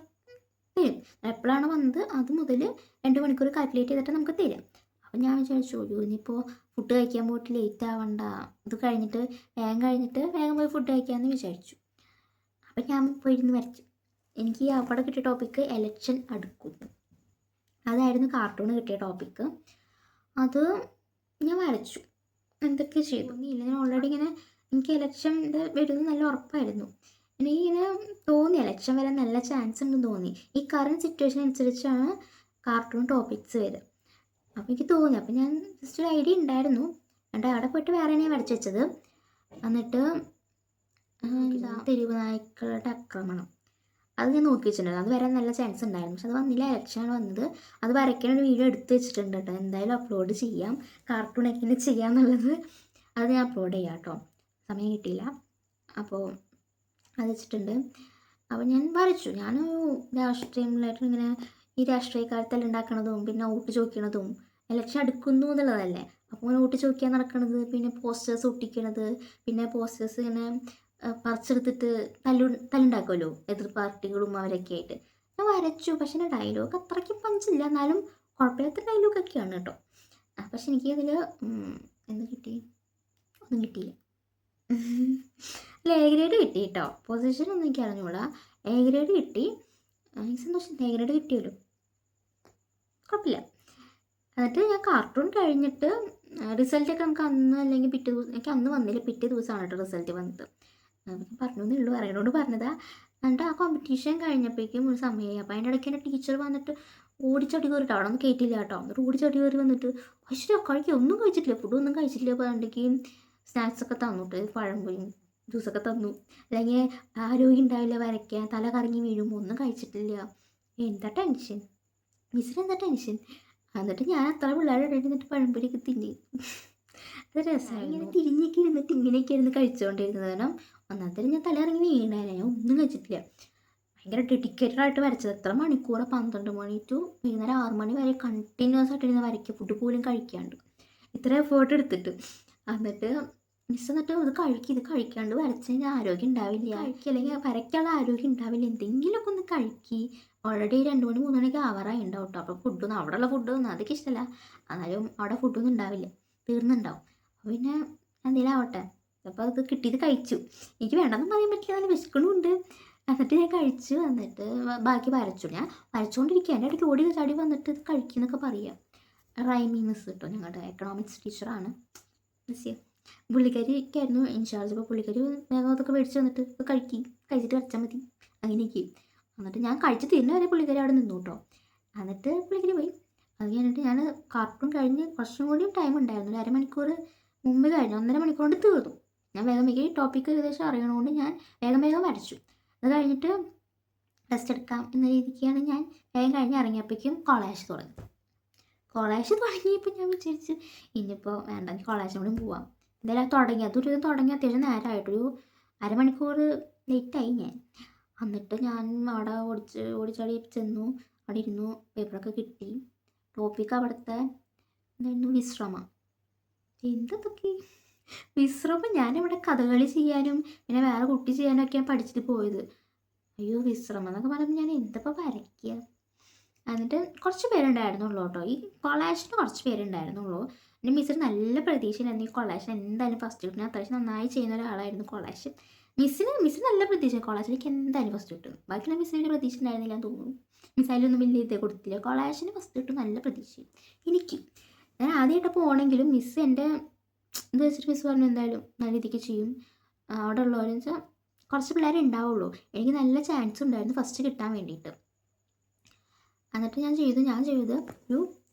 തരും. എപ്പോഴാണ് വന്നത് അത് മുതൽ 2 മണിക്കൂർ കാൽക്കുലേറ്റ് ചെയ്തിട്ട് നമുക്ക് തരാം. അപ്പോൾ ഞാൻ വിചാരിച്ചു, ഇനിയിപ്പോൾ ഫുഡ് കഴിക്കാൻ പോയിട്ട് ലേറ്റ് ആവണ്ട, ഇത് കഴിഞ്ഞിട്ട് വേഗം പോയി ഫുഡ് കഴിക്കാമെന്ന് വിചാരിച്ചു. അപ്പം ഞാൻ പോയിരുന്ന് വരച്ചു. എനിക്ക് അവിടെ കിട്ടിയ ടോപ്പിക്ക് എലക്ഷൻ അടുക്കുന്നു, അതായിരുന്നു കാർട്ടൂണ് കിട്ടിയ ടോപ്പിക്ക്. അത് ഞാൻ വരച്ചു, എന്തൊക്കെ ചെയ്തു ഇല്ല. ഞാൻ ഓൾറെഡി ഇങ്ങനെ എനിക്ക് എലക്ഷൻ വരുന്നത് നല്ല ഉറപ്പായിരുന്നു. എനിക്കിങ്ങനെ തോന്നി എലക്ഷൻ വരാൻ നല്ല ചാൻസ് ഉണ്ടെന്ന് തോന്നി. ഈ കറണ്ട് സിറ്റുവേഷൻ അനുസരിച്ചാണ് കാർട്ടൂൺ ടോപ്പിക്സ് വരിക. അപ്പോൾ എനിക്ക് തോന്നി. അപ്പോൾ ഞാൻ ജസ്റ്റ് ഒരു ഐഡിയ ഉണ്ടായിരുന്നു. എന്നിട്ട് അവിടെ പോയിട്ട് വേറെ ഞാൻ വരച്ചു വെച്ചത്. എന്നിട്ട് തെരുവ് നായ്ക്കളുടെ ആക്രമണം അത് ഞാൻ നോക്കി വെച്ചിട്ടുണ്ടായിരുന്നു. അത് വരാൻ നല്ല ചാൻസ് ഉണ്ടായിരുന്നു. പക്ഷെ അത് വന്നില്ല. ഇലക്ഷനാണ് വന്നത്. അത് വരയ്ക്കാനൊരു വീഡിയോ എടുത്ത് വെച്ചിട്ടുണ്ട് കേട്ടോ. എന്തായാലും അപ്ലോഡ് ചെയ്യാം. കാർട്ടൂൺ എങ്ങനെ ചെയ്യാമെന്നുള്ളത് അത് ഞാൻ അപ്ലോഡ് ചെയ്യാം കേട്ടോ. സമയം കിട്ടിയില്ല. അപ്പോൾ അത് വെച്ചിട്ടുണ്ട്. അപ്പോൾ ഞാൻ വരച്ചു. ഞാനൊരു രാഷ്ട്രീയമായിട്ട് ഇങ്ങനെ ഈ രാഷ്ട്രീയക്കാരത്തെല്ലാം ഉണ്ടാക്കണതും പിന്നെ വോട്ട് ചോദിക്കണതും ഇലക്ഷൻ അടുക്കുന്നു എന്നുള്ളതല്ലേ. അപ്പോൾ ഇങ്ങനെ വോട്ട് ചോദിക്കാൻ നടക്കണത്, പിന്നെ പോസ്റ്റേഴ്സ് ഒട്ടിക്കണത്, പിന്നെ പോസ്റ്റേഴ്സ് ഇങ്ങനെ പറിച്ചെടുത്തിട്ട് തല്ലുണ്ടാക്കുമല്ലോ എതിർ പാർട്ടികളും അവരൊക്കെ ആയിട്ട്. ഞാൻ വരച്ചു. പക്ഷെ എൻ്റെ ഡയലോഗ് അത്രയ്ക്ക് പഞ്ചില്ല, എന്നാലും കുഴപ്പമില്ലാത്ത ഡയലോഗൊക്കെയാണ് കേട്ടോ. പക്ഷെ എനിക്കതിൽ എന്ത് കിട്ടി, ഒന്നും കിട്ടിയില്ല. അല്ല, എ ഗ്രേഡ് കിട്ടി കേട്ടോ. പൊസിഷനൊന്നും എനിക്ക് അറിഞ്ഞുകൂടാ. എ ഗ്രേഡ് കിട്ടി. എനിക്ക് സന്തോഷം, എ ഗ്രേഡ് കിട്ടിയല്ലോ, കുഴപ്പമില്ല. എന്നിട്ട് ഞാൻ കാർട്ടൂൺ കഴിഞ്ഞിട്ട് റിസൾട്ടൊക്കെ നമുക്ക് അന്ന് അല്ലെങ്കിൽ പിറ്റേ ദിവസം, എനിക്ക് അന്ന് വന്നില്ല, പിറ്റേ ദിവസമാണ് കേട്ടോ റിസൾട്ട് വന്നത്. പറഞ്ഞേ ഉള്ളൂ, അറിയണോണ്ട് പറഞ്ഞതാ. എന്നിട്ട് ആ കോമ്പറ്റീഷൻ കഴിഞ്ഞപ്പോഴേക്കും ഒരു സമയമായി. അപ്പോൾ അതിൻ്റെ ഇടയ്ക്ക് എൻ്റെ ടീച്ചർ വന്നിട്ട് ഓടിച്ചടി കയറിയിട്ട് അവിടെ ഒന്നും കയറ്റില്ല കേട്ടോ. എന്നിട്ട് ഓടിച്ചടി കയറി വന്നിട്ട് കഴിക്കുക ഒന്നും കഴിച്ചിട്ടില്ല, ഫുഡൊന്നും കഴിച്ചിട്ടില്ല. അപ്പോൾ അതിൻ്റെക്ക് സ്നാക്സൊക്കെ തന്നിട്ട് പഴംപൊരിയും ജ്യൂസൊക്കെ തന്നു. അല്ലെങ്കിൽ ആരോഗ്യം ഉണ്ടാവില്ല, വരയ്ക്കാൻ തല കറങ്ങി വീഴുമ്പോൾ ഒന്നും കഴിച്ചിട്ടില്ല. എന്താ ടെൻഷൻ, മിസ്സിന് എന്താ ടെൻഷൻ. എന്നിട്ട് ഞാൻ അത്ര പിള്ളേരുടെ ഇരുന്നിട്ട് പഴംപൊരിയൊക്കെ തിന്നി. അത് രസമായി. ഇങ്ങനെ തിരിഞ്ഞൊക്കെ ഇരുന്നിട്ട് ഇങ്ങനെയൊക്കെ ഇരുന്ന് കഴിച്ചുകൊണ്ടിരുന്നത്. കാരണം ഒന്നാമത്തെ ഞാൻ തല ഇറങ്ങി വീണേനെ, ഞാൻ ഒന്നും കഴിച്ചിട്ടില്ല. ഭയങ്കര ഡെഡിക്കേറ്റഡ് ആയിട്ട് വരച്ചത്. എത്ര മണിക്കൂർ, 12 മണി ടു വൈകുന്നേരം 6 മണി വരെ കണ്ടിന്യൂസ് ആയിട്ട് ഇരുന്ന് വരയ്ക്കുക, ഫുഡ് പോലും കഴിക്കാണ്ട്, ഇത്ര എഫേർട്ട് എടുത്തിട്ട്. എന്നിട്ട് മിസ് എന്നിട്ട് ഇത് കഴിക്കാണ്ട് വരച്ച് കഴിഞ്ഞാൽ ആരോഗ്യം ഉണ്ടാവില്ല, അല്ലെങ്കിൽ വരയ്ക്കാനുള്ള ആരോഗ്യം ഉണ്ടാവില്ല, എന്തെങ്കിലുമൊക്കെ ഒന്ന് കഴിക്കി. ഓൾറെഡി 2 മണി 3 മണിക്ക് ആവറായി ഉണ്ടാവും കേട്ടോ. അപ്പോൾ ഫുഡൊന്നും അവിടെയുള്ള ഫുഡൊന്നും അതൊക്കെ ഇഷ്ടമല്ല, എന്നാലും അവിടെ ഫുഡൊന്നും ഉണ്ടാവില്ല, തീർന്നുണ്ടാവും. അപ്പോൾ പിന്നെ എന്തെങ്കിലും ആവട്ടെ. അപ്പോൾ അത് കിട്ടിയത് കഴിച്ചു. എനിക്ക് വേണമെന്ന് പറയാൻ പറ്റില്ല, നല്ല വിശക്കണമുണ്ട്. എന്നിട്ട് ഞാൻ കഴിച്ചു. എന്നിട്ട് ബാക്കി വരച്ചു. ഞാൻ വരച്ചുകൊണ്ടിരിക്കുക, എൻ്റെ ഇടയ്ക്ക് ഓടി ചാടി വന്നിട്ട് ഇത് കഴിക്കുന്നൊക്കെ പറയാം. റൈമി മിസ് കേട്ടോ, ഞങ്ങളുടെ എക്കണോമിക്സ് ടീച്ചറാണ് മിസ്. പുള്ളിക്കാരിക്കായിരുന്നു ഇൻചാർജ്. അപ്പോൾ പുള്ളിക്കാരി വേഗം അതൊക്കെ മേടിച്ച് വന്നിട്ട് കഴിച്ചിട്ട് വരച്ചാൽ മതി അങ്ങനെയൊക്കെ. എന്നിട്ട് ഞാൻ കഴിച്ച് തീരുന്ന വരെ പുള്ളിക്കാരി അവിടെ നിന്നു കേട്ടോ. എന്നിട്ട് പുള്ളിക്കാരി പോയി. അത് കഴിഞ്ഞിട്ട് ഞാൻ കാർട്ടൂൺ കഴിഞ്ഞ് കുറച്ചും കൂടി ടൈം ഉണ്ടായിരുന്നു, ഒരു അരമണിക്കൂർ മുമ്പ് കഴിഞ്ഞു, 1.5 മണിക്കൂർ കൊണ്ട് തീർന്നു. ഞാൻ വേഗം ഈ ടോപ്പിക്ക് ഏകദേശം അറിയണതുകൊണ്ട് ഞാൻ വേഗം വേഗം വരച്ചു. അത് കഴിഞ്ഞിട്ട് ടെസ്റ്റ് എടുക്കാം എന്ന രീതിക്കാണ് ഞാൻ വേഗം കഴിഞ്ഞ് ഇറങ്ങിയപ്പോഴേക്കും കൊളാഷ് തുടങ്ങി. കൊളാഷ് തുടങ്ങിയപ്പോൾ ഞാൻ വിചാരിച്ചു ഇനിയിപ്പോൾ വേണ്ട, കൊളാഷിനും കൂടി പോവാം. എന്തായാലും തുടങ്ങി, അതൊരു തുടങ്ങി അത്യാവശ്യം നേരമായിട്ടൊരു അരമണിക്കൂർ ലേറ്റായി ഞാൻ. എന്നിട്ട് ഞാൻ അവിടെ ഓടിച്ചാടി ചെന്നു, അവിടെ ഇരുന്നു, പേപ്പറൊക്കെ കിട്ടി. ടോപ്പിക്ക് അവിടുത്തെ എന്തായിരുന്നു, വിശ്രമം. എന്തൊക്കെ വിശ്രമം, ഞാനിവിടെ കഥകളി ചെയ്യാനും പിന്നെ വേറെ കുട്ടി ചെയ്യാനും ഒക്കെയാണ് പഠിച്ചിട്ട് പോയത്. അയ്യോ വിശ്രമം എന്നൊക്കെ പറയുമ്പോൾ ഞാൻ എന്തപ്പോൾ വരയ്ക്കുക. എന്നിട്ട് കുറച്ച് പേരുണ്ടായിരുന്നുള്ളൂ കേട്ടോ, ഈ കൊളാഷിന് കുറച്ച് പേരുണ്ടായിരുന്നുള്ളൂ. എൻ്റെ മിസ്സിന് നല്ല പ്രതീക്ഷയിലായിരുന്നു ഈ കൊളാഷിന് എന്തായാലും ഫസ്റ്റ് കിട്ടും. അത്യാവശ്യം നന്നായി ചെയ്യുന്ന ഒരാളായിരുന്നു കൊളാഷ്. മിസ്സിന് നല്ല പ്രതീക്ഷ കൊളാഷിലേക്ക് എന്തായാലും ഫസ്റ്റ് കിട്ടും. ബാക്കിയുള്ള മിസ്സിന് പ്രതീക്ഷ ഉണ്ടായിരുന്നില്ല എന്ന് തോന്നുന്നു. മിസ്സായാലൊന്നും വലിയ ഇതേ കൊടുത്തില്ല, കൊളാഷിന് ഫസ്റ്റ് കിട്ടും നല്ല പ്രതീക്ഷ എനിക്ക്. ഞാൻ ആദ്യമായിട്ട് പോകണമെങ്കിലും മിസ്സ് എൻ്റെ ഇത് വെച്ചിട്ട് മിസ്സ് പറഞ്ഞു എന്തായാലും നല്ല രീതിക്ക് ചെയ്യും. അവിടെ ഉള്ളവരെന്ന് വെച്ചാൽ കുറച്ച് പിള്ളേരെ ഉണ്ടാവുള്ളൂ, എനിക്ക് നല്ല ചാൻസ് ഉണ്ടായിരുന്നു ഫസ്റ്റ് കിട്ടാൻ വേണ്ടിയിട്ട്. എന്നിട്ട് ഞാൻ ചെയ്ത് ഒരു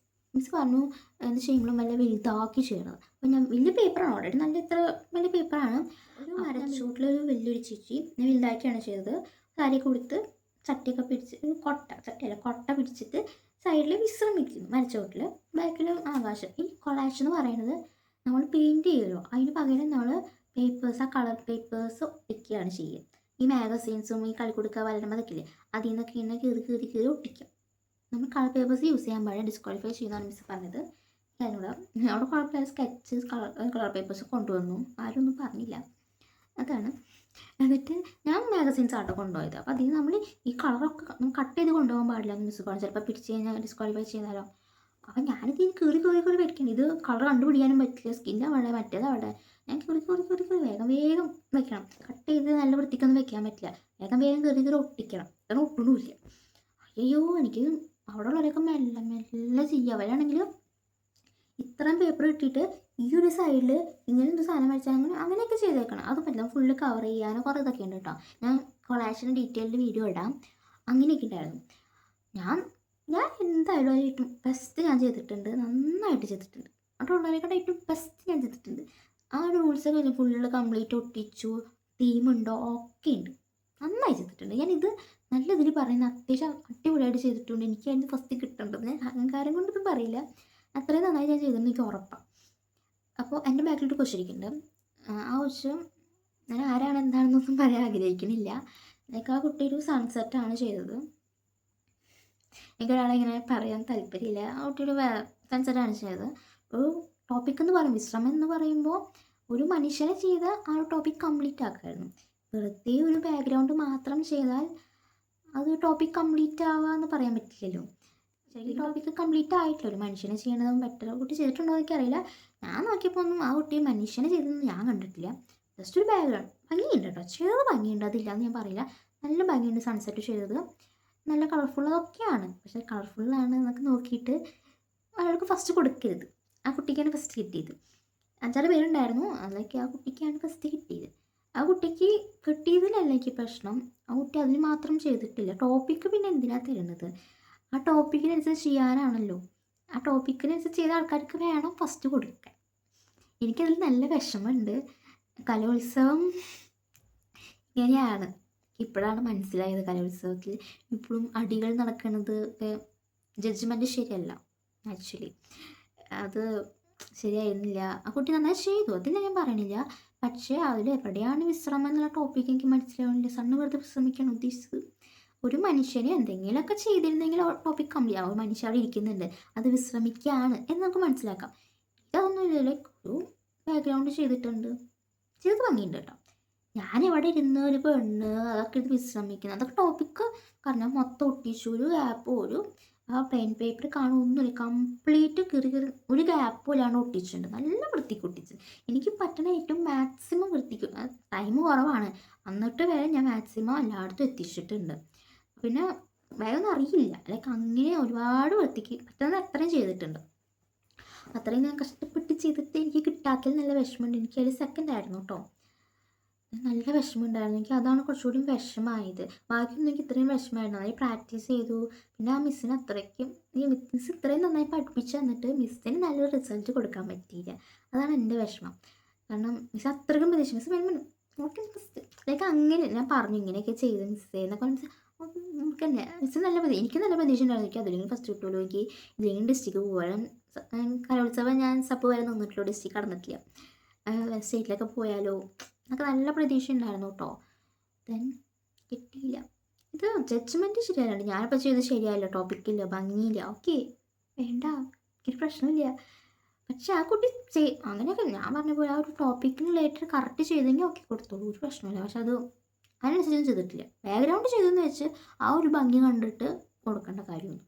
മിസ് പറഞ്ഞു എന്ത് ചെയ്യുമ്പോഴും വല്ല വലുതാക്കി ചെയ്യണം. അപ്പോൾ ഞാൻ വലിയ പേപ്പറാണ്, ഓൾറെഡി നല്ല ഇത്ര വലിയ പേപ്പറാണ്. ഒരു മരച്ചൂട്ടിലൊരു വലിയൊരു ചേച്ചി ഞാൻ വലുതാക്കിയാണ് ചെയ്തത്. സാരിയൊക്കെ കൊടുത്ത് ചട്ടിയൊക്കെ പിടിച്ച് കൊട്ട പിടിച്ചിട്ട് സൈഡിൽ വിശ്രമിക്കുന്നു മരച്ചോട്ടിൽ, ബാക്കിൽ ആകാശം. ഈ കൊളാഷ് എന്ന് പറയുന്നത് നമ്മൾ പെയിൻറ്റ് ചെയ്യുമല്ലോ, അതിന് പകരം നമ്മൾ പേപ്പേഴ്സ്, ആ കളർ പേപ്പേഴ്സ് ഒട്ടിക്കുകയാണ് ചെയ്യുക. ഈ മാഗസീൻസും ഈ കളിക്കുടുക്ക വലരം അതൊക്കെ ഇല്ലേ, അതിൽ നിന്നൊക്കെ ഇങ്ങനെ കീറി ഒട്ടിക്കാം. നമ്മൾ കളർ പേപ്പേഴ്സ് യൂസ് ചെയ്യാൻ പാടില്ല, ഡിസ്ക്വാളിഫൈ ചെയ്യുന്നതാണ് മിസ് പറഞ്ഞത്. ഞാനിവിടെ അവിടെ കുഴപ്പമില്ല, സ്കെച്ച് കളർ പേപ്പേഴ്സ് കൊണ്ടുവന്നു, ആരും ഒന്നും പറഞ്ഞില്ല, അതാണ്. എന്നിട്ട് ഞാൻ മാഗസീൻസ് ആട്ടോ കൊണ്ടുപോയത്. അപ്പോൾ അതിൽ നമ്മൾ ഈ കളറൊക്കെ നമ്മൾ കട്ട് ചെയ്ത് കൊണ്ടുപോകാൻ പാടില്ല എന്ന് മിസ് പറഞ്ഞു, ചിലപ്പോൾ പിടിച്ച് കഴിഞ്ഞാൽ ഡിസ്ക്വാളിഫൈ ചെയ്താലോ. അപ്പം ഞാനിത് കീറി വെക്കണം, ഇത് കളർ കണ്ടുപിടിക്കാനും പറ്റില്ല, സ്കിന്നവിടെ മറ്റേതവിടെ. ഞാൻ കീറി വേഗം വെക്കണം, കട്ട് ചെയ്ത് നല്ല വൃത്തിക്കൊന്നും വെക്കാൻ പറ്റില്ല, വേഗം കീറി ഒട്ടിക്കണം, കാരണം ഒട്ടണമില്ല. അയ്യോ എനിക്ക് അവിടെ ഉള്ളവരൊക്കെ മെല്ലെ ചെയ്യുക. അവരാണെങ്കിൽ ഇത്രയും പേപ്പർ കിട്ടിയിട്ട് ഈ ഒരു സൈഡിൽ ഇങ്ങനെ ഒരു സാധനം വരച്ചാൽ അങ്ങനെയൊക്കെ ചെയ്തേക്കണം. അത് പറ്റില്ല, ഫുള്ള് കവർ ചെയ്യാനോ കുറേ ഇതൊക്കെ ഉണ്ട് കേട്ടോ. ഞാൻ കൊളാഷിന് ഡീറ്റെയിൽഡ് വീഡിയോ ഇടാം. അങ്ങനെയൊക്കെ ഉണ്ടായിരുന്നു. ഞാൻ എന്തായാലും ഏറ്റവും ബെസ്റ്റ് ഞാൻ ചെയ്തിട്ടുണ്ട്, നന്നായിട്ട് ചെയ്തിട്ടുണ്ട്. അവിടെ ഉള്ളവരെക്കാട്ട് ഏറ്റവും ബെസ്റ്റ് ഞാൻ ചെയ്തിട്ടുണ്ട്. ആ ഒരു റൂൾസൊക്കെ വെച്ച് ഫുള്ള് കംപ്ലീറ്റ് ഒട്ടിച്ചു, തീമുണ്ടോ ഒക്കെ ഉണ്ട്, നന്നായി ചെയ്തിട്ടുണ്ട്. ഞാനിത് നല്ല ഇതിൽ പറയുന്ന അത്യാവശ്യം അടിപൊളിയായിട്ട് ചെയ്തിട്ടുണ്ട്. എനിക്ക് അതിന് ഫസ്റ്റ് കിട്ടേണ്ടത്, ഞാൻ അഹങ്കാരം കൊണ്ടൊന്നും പറയില്ല, അത്രയും നന്നായി ഞാൻ ചെയ്തിട്ടുണ്ട്, എനിക്ക് ഉറപ്പാണ്. അപ്പോൾ എൻ്റെ ബാക്കിലോട്ട് ക്വസ്റ്റ്യൻ ഇരിക്കുന്നുണ്ട്. ആ ക്വസ്റ്റ്യൻ ഞാൻ ആരാണ് എന്താണെന്നൊന്നും പറയാൻ ആഗ്രഹിക്കുന്നില്ല. എനിക്ക് ആ കുട്ടി ഒരു സൺസെറ്റാണ് ചെയ്തത്. എനിക്കൊരാളെ ഇങ്ങനെ പറയാൻ താല്പര്യമില്ല. ആ കുട്ടിയുടെ സൺസെറ്റാണ് ചെയ്തത്. ഒരു ടോപ്പിക് എന്ന് പറയും, വിശ്രമം എന്ന് പറയുമ്പോൾ ഒരു മനുഷ്യനെ ചെയ്ത ആ ഒരു ടോപ്പിക് കംപ്ലീറ്റ് ആക്കുമായിരുന്നു. വെറുതെ ഒരു ബാക്ക്ഗ്രൗണ്ട് മാത്രം ചെയ്താൽ അത് ടോപ്പിക് കംപ്ലീറ്റ് ആവാന്ന് പറയാൻ പറ്റില്ലല്ലോ. ഈ ടോപ്പിക്ക് കംപ്ലീറ്റ് ആയിട്ടില്ല, ഒരു മനുഷ്യനെ ചെയ്യണതും ബെറ്റർ. കുട്ടി ചെയ്തിട്ടുണ്ടോ എനിക്കറിയില്ല, ഞാൻ നോക്കിയപ്പോൾ ഒന്നും ആ കുട്ടി മനുഷ്യനെ ചെയ്തതൊന്നും ഞാൻ കണ്ടിട്ടില്ല. ജസ്റ്റ് ഒരു ബാക്ക്ഗ്രൗണ്ട് ഭംഗിയുണ്ട് കേട്ടോ, ചെറു ഭംഗിയുണ്ട്, അതില്ല എന്ന് ഞാൻ പറയില്ല, നല്ല ഭംഗിയുണ്ട് സൺസെറ്റ് ചെയ്തത്, നല്ല കളർഫുള്ളതൊക്കെയാണ്. പക്ഷേ കളർഫുള്ളാണ് എന്നൊക്കെ നോക്കിയിട്ട് അയാൾക്ക് ഫസ്റ്റ് കൊടുക്കരുത്. ആ കുട്ടിക്കാണ് ഫസ്റ്റ് കിട്ടിയത്. 5-6 പേരുണ്ടായിരുന്നു, അതിലേക്ക് ആ കുട്ടിക്കാണ് ഫസ്റ്റ് കിട്ടിയത്. ആ കുട്ടിക്ക് കിട്ടിയതിലല്ല എനിക്ക് പ്രശ്നം, ആ കുട്ടി അതിന് മാത്രം ചെയ്തിട്ടില്ല. ടോപ്പിക്ക് പിന്നെ എന്തിനാണ് തരുന്നത്, ആ ടോപ്പിക്കിനനുസരിച്ച് ചെയ്യാനാണല്ലോ. ആ ടോപ്പിക്കിനനുസരിച്ച് ചെയ്ത ആൾക്കാർക്ക് വേണം ഫസ്റ്റ് കൊടുക്കാൻ. എനിക്കതിൽ നല്ല വിഷമമുണ്ട്. കലോത്സവം ഇങ്ങനെയാണ്, ഇപ്പോഴാണ് മനസ്സിലായത്. കലോത്സവത്തിൽ ഇപ്പോഴും അടികൾ നടക്കുന്നത് ജഡ്ജ്മെൻറ്റ് ശരിയല്ല. ആക്ച്വലി അത് ശരിയായിരുന്നില്ല. ആ കുട്ടി നന്നായി ചെയ്തു, അതില്ല ഞാൻ പറയണില്ല. പക്ഷേ അതിൽ എവിടെയാണ് വിശ്രമം എന്നുള്ള ടോപ്പിക്ക് എനിക്ക് മനസ്സിലാവുന്നില്ല. സണ്ണ് വെറുതെ വിശ്രമിക്കാൻ ഉദ്ദേശിച്ചത്, ഒരു മനുഷ്യന് എന്തെങ്കിലുമൊക്കെ ചെയ്തിരുന്നെങ്കിൽ ടോപ്പിക് കംപ്ലീറ്റ് ആവും. ഒരു മനുഷ്യൻ അവിടെ ഇരിക്കുന്നുണ്ട്, അത് വിശ്രമിക്കുകയാണ് എന്ന് നമുക്ക് മനസ്സിലാക്കാം. ഇതൊന്നുമില്ല, ലൈക്ക് ഒരു ബാക്ക്ഗ്രൗണ്ട് ചെയ്തിട്ടുണ്ട്, ചെയ്ത് ഭംഗിയുണ്ട് കേട്ടോ. ഞാനിവിടെ ഇരുന്ന് ഒരു പെണ്ണ് അതൊക്കെ ഇത് വിശ്രമിക്കുന്നത്, അതൊക്കെ ടോപ്പിക്ക് കാരണം മൊത്തം ഒട്ടിച്ചു. ഒരു ഗ്യാപ്പ് ഒരു ആ പ്ലെയിൻ പേപ്പർ കാണുമൊന്നുമില്ല, കംപ്ലീറ്റ് ഒരു ഗ്യാപ്പ് പോലെയാണ് ഒട്ടിച്ചിട്ടുണ്ട്, നല്ല വൃത്തിക്ക് ഒട്ടിച്ച്. എനിക്ക് പറ്റുന്ന ഏറ്റവും മാക്സിമം വൃത്തിക്ക്, ടൈം കുറവാണ് എന്നിട്ട് വരെ ഞാൻ മാക്സിമം എല്ലായിടത്തും എത്തിച്ചിട്ടുണ്ട്. പിന്നെ വേഗം അറിയില്ല, ലൈക്ക് അങ്ങനെ ഒരുപാട് വൃത്തിക്ക് പറ്റുന്നത് അത്രയും ചെയ്തിട്ടുണ്ട്. അത്രയും ഞാൻ കഷ്ടപ്പെട്ട് ചെയ്തിട്ട് എനിക്ക് കിട്ടാത്തതിൽ നല്ല വിഷമമുണ്ട്. എനിക്ക് അതിൽ സെക്കൻഡ് ആയിരുന്നു കേട്ടോ. നല്ല വിഷമമുണ്ടായിരുന്നു. എനിക്ക് അതാണ് കുറച്ചുകൂടി വിഷമമായത്. ബാക്കിയൊന്നും എനിക്ക് ഇത്രയും വിഷമമായിരുന്നു. നന്നായി പ്രാക്ടീസ് ചെയ്തു. പിന്നെ ആ മിസ്സിന് അത്രയ്ക്കും മിസ് ഇത്രയും നന്നായി പഠിപ്പിച്ച് തന്നിട്ട് മിസ്സിന് നല്ലൊരു റിസൾട്ട് കൊടുക്കാൻ പറ്റിയില്ല. അതാണ് എൻ്റെ വിഷമം. കാരണം മിസ് അത്രയ്ക്കും പ്രതീക്ഷ മിസ് വേണം നോക്കി ഫസ്റ്റ് ലൈക്ക് അങ്ങനെ ഞാൻ പറഞ്ഞു ഇങ്ങനെയൊക്കെ ചെയ്ത് മിസ്സേ എന്നൊക്കെ മിസ് നമുക്ക് തന്നെ മിസ് നല്ല പ്രതീക്ഷ എനിക്ക് നല്ല പ്രതീക്ഷ ഉണ്ടായിരുന്നു. എനിക്ക് അതിലെങ്കിലും ഫസ്റ്റ് കിട്ടുമല്ലോ, എനിക്ക് ഇതിലെങ്കിലും ഡിസ്ട്രിക്ട് പോകാൻ കലോത്സവം ഞാൻ സപ്പ് വരെ നിന്നിട്ടുള്ളൂ, ഡിസ്ട്രിക്ട് കടന്നിട്ടില്ല. സ്റ്റേറ്റിലൊക്കെ പോയാലോ എന്നൊക്കെ നല്ല പ്രതീക്ഷ ഉണ്ടായിരുന്നു കേട്ടോ. ദെൻ കിട്ടിയില്ല. ഇത് ജഡ്ജ്മെൻറ്റ് ശരിയല്ല, ഞാനിപ്പോൾ ചെയ്ത് ശരിയായില്ല, ടോപ്പിക്കില്ല, ഭംഗിയില്ല, ഓക്കെ വേണ്ട, എനിക്കൊരു പ്രശ്നമില്ല. പക്ഷെ ആ കുട്ടി അങ്ങനെയൊക്കെ ഞാൻ പറഞ്ഞ പോലെ ആ ഒരു ടോപ്പിക്കിന് റിലേറ്റഡ് കറക്റ്റ് ചെയ്തെങ്കിൽ ഓക്കെ കൊടുത്തോളൂ, ഒരു പ്രശ്നമില്ല. പക്ഷെ അത് അതിനനുസരിച്ച് ചെയ്തിട്ടില്ല. ബാക്ക്ഗ്രൗണ്ട് ചെയ്തെന്ന് വെച്ച് ആ ഒരു ഭംഗി കണ്ടിട്ട് കൊടുക്കേണ്ട കാര്യമൊന്നും.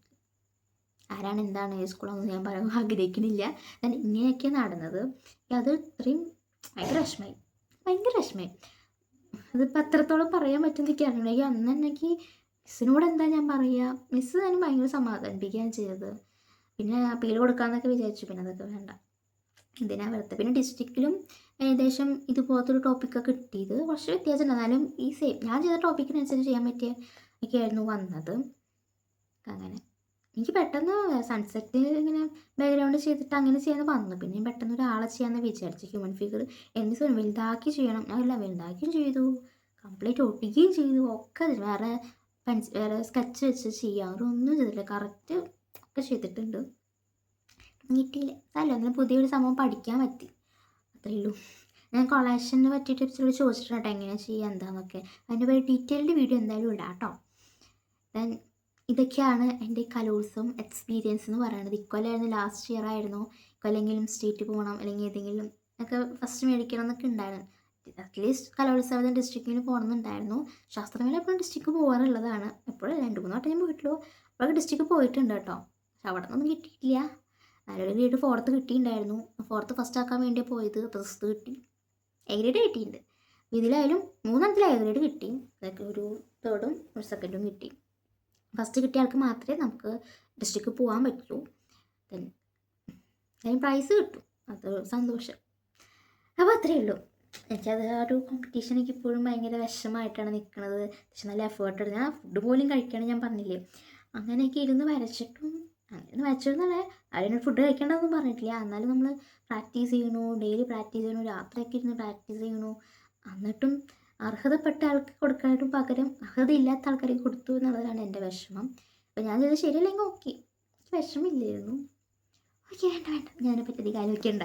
ആരാണ് എന്താണ് ഏത് സ്കൂളാണെന്ന് ഞാൻ പറയാൻ ആഗ്രഹിക്കുന്നില്ല. ഞാൻ ഇങ്ങനെയൊക്കെയാണ് നടന്നത്. അത് ഇത്രയും ഭയങ്കര വിഷമമായി. അതിപ്പോൾ എത്രത്തോളം പറയാൻ പറ്റുമെന്നൊക്കെ അറിയണമെങ്കിൽ അന്ന് എനിക്ക് മിസ്സിനോട് എന്താ ഞാൻ പറയുക. മിസ്സ് തന്നെ ഭയങ്കര സമാധാനിപ്പിക്കുകയാണ് ചെയ്തത്. പിന്നെ അപ്പീൽ കൊടുക്കാമെന്നൊക്കെ വിചാരിച്ചു. പിന്നെ അതൊക്കെ വേണ്ട, എന്തിനാ വെറുതെ. പിന്നെ ഡിസ്ട്രിക്റ്റിലും ഏകദേശം ഇതുപോലത്തെ ഒരു ടോപ്പിക്കൊക്കെ കിട്ടിയത് കുറച്ച് വ്യത്യാസം ഉണ്ട്. എന്നാലും ഈ സെയിം ഞാൻ ചെയ്ത ടോപ്പിക്കിനനുസരിച്ച് ചെയ്യാൻ പറ്റിയ ഒക്കെയായിരുന്നു വന്നത്. അങ്ങനെ എനിക്ക് പെട്ടെന്ന് സൺസെറ്റ് ഇങ്ങനെ ബാക്ക്ഗ്രൗണ്ട് ചെയ്തിട്ട് അങ്ങനെ ചെയ്യാൻ വന്നു. പിന്നെ പെട്ടെന്ന് ഒരാളെ ചെയ്യാമെന്ന് വിചാരിച്ചു. ഹ്യൂമൻ ഫിഗർ എന്ത് വലുതാക്കി ചെയ്യണം, അല്ല വലുതാക്കിയും ചെയ്തു, കംപ്ലീറ്റ് ഒട്ടിക്കുകയും ചെയ്തു, ഒക്കെ വേറെ വേറെ സ്കെച്ച് വെച്ച് ചെയ്യാം, ഒന്നും ചെയ്തില്ല, കറക്റ്റ് ഒക്കെ ചെയ്തിട്ടുണ്ട്. കിട്ടിയില്ല അല്ല, അങ്ങനെ പുതിയൊരു സംഭവം പഠിക്കാൻ പറ്റി, അത്രയേ ഉള്ളൂ. ഞാൻ കൊളാഷനെ പറ്റിയിട്ട് ഇച്ചിരി ചോദിച്ചിട്ടുണ്ട് എങ്ങനെ ചെയ്യുക എന്താണെന്നൊക്കെ. അതിൻ്റെ ഒരു ഡീറ്റെയിൽഡ് വീഡിയോ എന്തായാലും ഇടാം കേട്ടോ. ദെൻ ഇതൊക്കെയാണ് എൻ്റെ കലോത്സവം എക്സ്പീരിയൻസ് എന്ന് പറയുന്നത്. ഇക്കൊല്ലമായിരുന്നു, ലാസ്റ്റ് ഇയർ ആയിരുന്നു. ഇക്കൊല്ലെങ്കിലും സ്റ്റേറ്റ് പോകണം അല്ലെങ്കിൽ ഏതെങ്കിലും ഒക്കെ ഫസ്റ്റ് മേടിക്കണം എന്നൊക്കെ ഉണ്ടായിരുന്നു. അറ്റ്ലീസ്റ്റ് കലോത്സവത്തിന് ഡിസ്ട്രിക്റ്റിന് പോകണമെന്നുണ്ടായിരുന്നു. ശാസ്ത്രമേള എപ്പോഴും ഡിസ്ട്രിക്ട് പോകാറുള്ളതാണ്. എപ്പോഴും 2-3 വട്ടം ഞാൻ പോയിട്ടുള്ളൂ. അപ്പോഴൊക്കെ ഡിസ്ട്രിക്ട് പോയിട്ടുണ്ട് കേട്ടോ. പക്ഷെ അവിടെ നിന്നൊന്നും കിട്ടിയിട്ടില്ല. നല്ലൊരു ഗ്രേഡ് 4th കിട്ടിയിട്ടുണ്ടായിരുന്നു. 4th ഫസ്റ്റ് ആക്കാൻ വേണ്ടിയാണ് പോയത്. അപ്പോൾ 6th കിട്ടി, എ ഗ്രേഡ് കിട്ടിയിട്ടുണ്ട്. ഇതിലായാലും 3 എ ഗ്രേഡ് കിട്ടി. അതൊക്കെ ഒരു 3rd-ഉം ഒരു 2nd-ഉം കിട്ടി. ഫസ്റ്റ് കിട്ടിയ ആൾക്ക് മാത്രമേ നമുക്ക് ഡിസ്ട്രിക്ട് പോകാൻ പറ്റൂ. അതിന് പ്രൈസ് കിട്ടും, അത് സന്തോഷം. അപ്പോൾ അത്രയേ ഉള്ളൂ. എനിക്കത് ആ ഒരു കോമ്പറ്റീഷൻ എനിക്ക് ഇപ്പോഴും ഭയങ്കര വിഷമമായിട്ടാണ് നിൽക്കുന്നത്. പക്ഷെ നല്ല എഫേർട്ട് എടുത്ത് ഞാൻ ഫുഡ് പോലും കഴിക്കുകയാണെന്ന് ഞാൻ പറഞ്ഞില്ലേ. അങ്ങനെയൊക്കെ ഇരുന്ന് വരച്ചിട്ടും അങ്ങനെ വരച്ചിരുന്നല്ലേ അതിന് ഫുഡ് കഴിക്കേണ്ടതൊന്നും പറഞ്ഞിട്ടില്ല. എന്നാലും നമ്മൾ പ്രാക്ടീസ് ചെയ്യണു, ഡെയിലി പ്രാക്ടീസ് ചെയ്യണു, രാത്രിയൊക്കെ ഇരുന്ന് പ്രാക്ടീസ് ചെയ്യണു. എന്നിട്ടും അർഹതപ്പെട്ട ആൾക്ക് കൊടുക്കാനായിട്ടും പകരം അർഹതയില്ലാത്ത ആൾക്കാർക്ക് കൊടുത്തു എന്നുള്ളതാണ് എൻ്റെ വിഷമം. അപ്പോൾ ഞാൻ ചെയ്തത് ശരിയല്ലെങ്കിൽ ഓക്കെ, എനിക്ക് വിഷമമില്ലായിരുന്നു. ഓക്കെ വേണ്ട ഞാനെപ്പറ്റി അധികം ആലോചിക്കേണ്ട.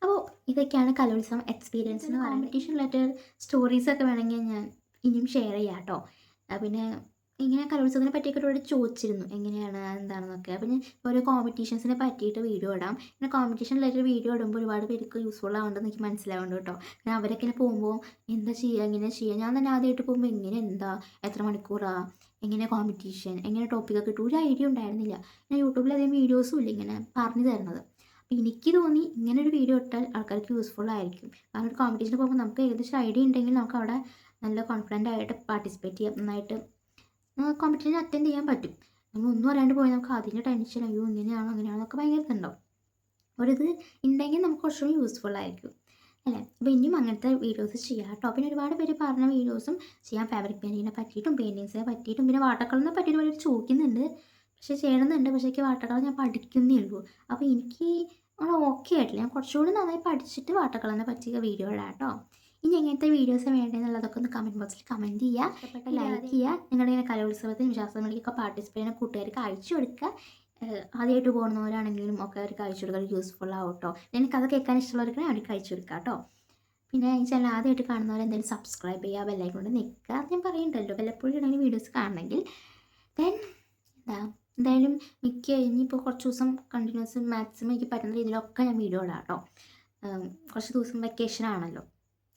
അപ്പോൾ ഇതൊക്കെയാണ് കലോത്സവം എക്സ്പീരിയൻസ് എന്ന് പറയുന്നത്. കോമ്പറ്റീഷൻ റിലേറ്റഡ് സ്റ്റോറീസൊക്കെ വേണമെങ്കിൽ ഞാൻ ഇനിയും ഷെയർ ചെയ്യാം കേട്ടോ. പിന്നെ ഇങ്ങനെ കലോത്സവത്തിനെ പറ്റിയൊക്കെ ഒരുപാട് ചോദിച്ചിരുന്നു എങ്ങനെയാണ് എന്താണെന്നൊക്കെ. അപ്പോൾ ഞാൻ ഓരോ കോമ്പറ്റീഷൻസിനെ പറ്റിയിട്ട് വീഡിയോ ഇടാം. പിന്നെ കോമ്പറ്റീഷൻ റിലേറ്റഡ് വീഡിയോ ഇടുമ്പോൾ ഒരുപാട് പേർക്ക് യൂസ്ഫുൾ ആവുന്നുണ്ടെന്ന് എനിക്ക് മനസ്സിലാവുന്നുണ്ട് കേട്ടോ. പിന്നെ അവരൊക്കെ ഇങ്ങനെ പോകുമ്പോൾ എന്താ ചെയ്യുക എങ്ങനെ ചെയ്യുക, ഞാൻ തന്നെ ആദ്യമായിട്ട് പോകുമ്പോൾ എങ്ങനെ എന്താ എത്ര മണിക്കൂറാണ് എങ്ങനെ കോമ്പറ്റീഷൻ എങ്ങനെ ടോപ്പിക്കൊക്കെ ഇട്ടു ഒരു ഐഡിയ ഉണ്ടായിരുന്നില്ല. ഞാൻ യൂട്യൂബിൽ അധികം വീഡിയോസും ഇല്ല ഇങ്ങനെ പറഞ്ഞു തരുന്നത്. അപ്പോൾ എനിക്ക് തോന്നി ഇങ്ങനെ ഒരു വീഡിയോ ഇട്ടാൽ ആൾക്കാർക്ക് യൂസ്ഫുൾ ആയിരിക്കും. കാരണം ഒരു കോമ്പറ്റീഷന് പോകുമ്പോൾ നമുക്ക് ഏകദേശം ഐഡിയ ഉണ്ടെങ്കിൽ നമുക്ക് അവിടെ നല്ല കോൺഫിഡൻ്റ് ആയിട്ട് പാർട്ടിസിപ്പേറ്റ് ചെയ്യാം, നന്നായിട്ട് കോമ്പറ്റീഷൻ അറ്റൻഡ് ചെയ്യാൻ പറ്റും. നമ്മളൊന്നും അറിയാണ്ട് പോയി നമുക്ക് അതിൻ്റെ ടെൻഷൻ അയ്യോ ഇങ്ങനെയാണോ അങ്ങനെയാണോ എന്നൊക്കെ ഭയങ്കര ഇതുണ്ടാവും. ഒരിത് ഉണ്ടെങ്കിൽ നമുക്ക് കുറച്ചുകൂടി യൂസ്ഫുൾ ആയിരിക്കും അല്ലേ. അപ്പോൾ ഇനിയും അങ്ങനത്തെ വീഡിയോസ് ചെയ്യാം കേട്ടോ. പിന്നെ ഒരുപാട് പേര് പറഞ്ഞ വീഡിയോസും ചെയ്യാം, ഫാബ്രിക് പെയിൻറ്റിങ്ങിനെ പറ്റിയിട്ടും പെയിൻറ്റിങ്സിനെ പറ്റിയിട്ടും പിന്നെ വാട്ടർ കളറിനെ പറ്റിയിട്ട് വളരെ ചോദിക്കുന്നുണ്ട്. പക്ഷേ ചെയ്യണമെന്നുണ്ട്. പക്ഷേ എനിക്ക് വാട്ടർ കളർ ഞാൻ പഠിക്കുന്നേ ഉള്ളൂ. അപ്പോൾ എനിക്ക് ഓക്കെ ആയിട്ടില്ല. ഞാൻ കുറച്ചുകൂടി നന്നായി പഠിച്ചിട്ട് വാട്ടർ കളറിനെ പറ്റിയ വീഡിയോ ഇടാം കേട്ടോ. ഇനി എങ്ങനത്തെ വീഡിയോസ് വേണ്ടതെന്നുള്ളതൊക്കെ ഒന്ന് കമൻറ്റ് ബോക്സിൽ കമൻറ്റ് ചെയ്യുക, ഇഷ്ടപ്പെട്ട ലൈക്ക് ചെയ്യുക. നിങ്ങളുടെ ഇങ്ങനെ കലോത്സവത്തിനും ശാസ്ത്രമേളയ്ക്കൊക്കെ പാർട്ടിസിപ്പേറ്റ് ചെയ്യുന്ന കൂട്ടുകാർക്ക് അയച്ചു കൊടുക്കുക. ആദ്യമായിട്ട് പോകുന്നവരാണെങ്കിലും ഒക്കെ അവർക്ക് അയച്ചു കൊടുക്കാൻ യൂസ്ഫുൾ ആവും കേട്ടോ. എനിക്ക് അത് കേൾക്കാൻ ഇഷ്ടമുള്ളവർക്ക് അവർക്ക് അയച്ചു കൊടുക്കുക കേട്ടോ. പിന്നെ ഈ ചാനൽ ആദ്യമായിട്ട് കാണുന്നവരെന്തായാലും സബ്സ്ക്രൈബ് ചെയ്യുക, ബെല്ലൈക്കൺ കൊണ്ട് നിൽക്കുക. അത് ഞാൻ പറയുന്നുണ്ടല്ലോ, വല്ലപ്പോഴും ഉണ്ടെങ്കിൽ വീഡിയോസ് കാണണമെങ്കിൽ. ദെൻ എന്തായാലും ഇനിയിപ്പോൾ കുറച്ച് ദിവസം കണ്ടിന്യൂസ് മാക്സിമം എനിക്ക് പറ്റുന്ന രീതിയിലൊക്കെ ഞാൻ വീഡിയോ ഇടാം കേട്ടോ. കുറച്ച് ദിവസം വെക്കേഷൻ ആണല്ലോ,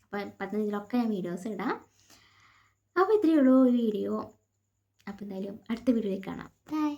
അപ്പോൾ പറ്റുന്ന രീതിയിലൊക്കെ ഞാൻ വീഡിയോസ് ഇടാം. അപ്പോൾ ഇത്രയേ ഉള്ളൂ ഈ വീഡിയോ. അപ്പോൾ എന്തായാലും അടുത്ത വീഡിയോയിൽ കാണാം. ബൈ.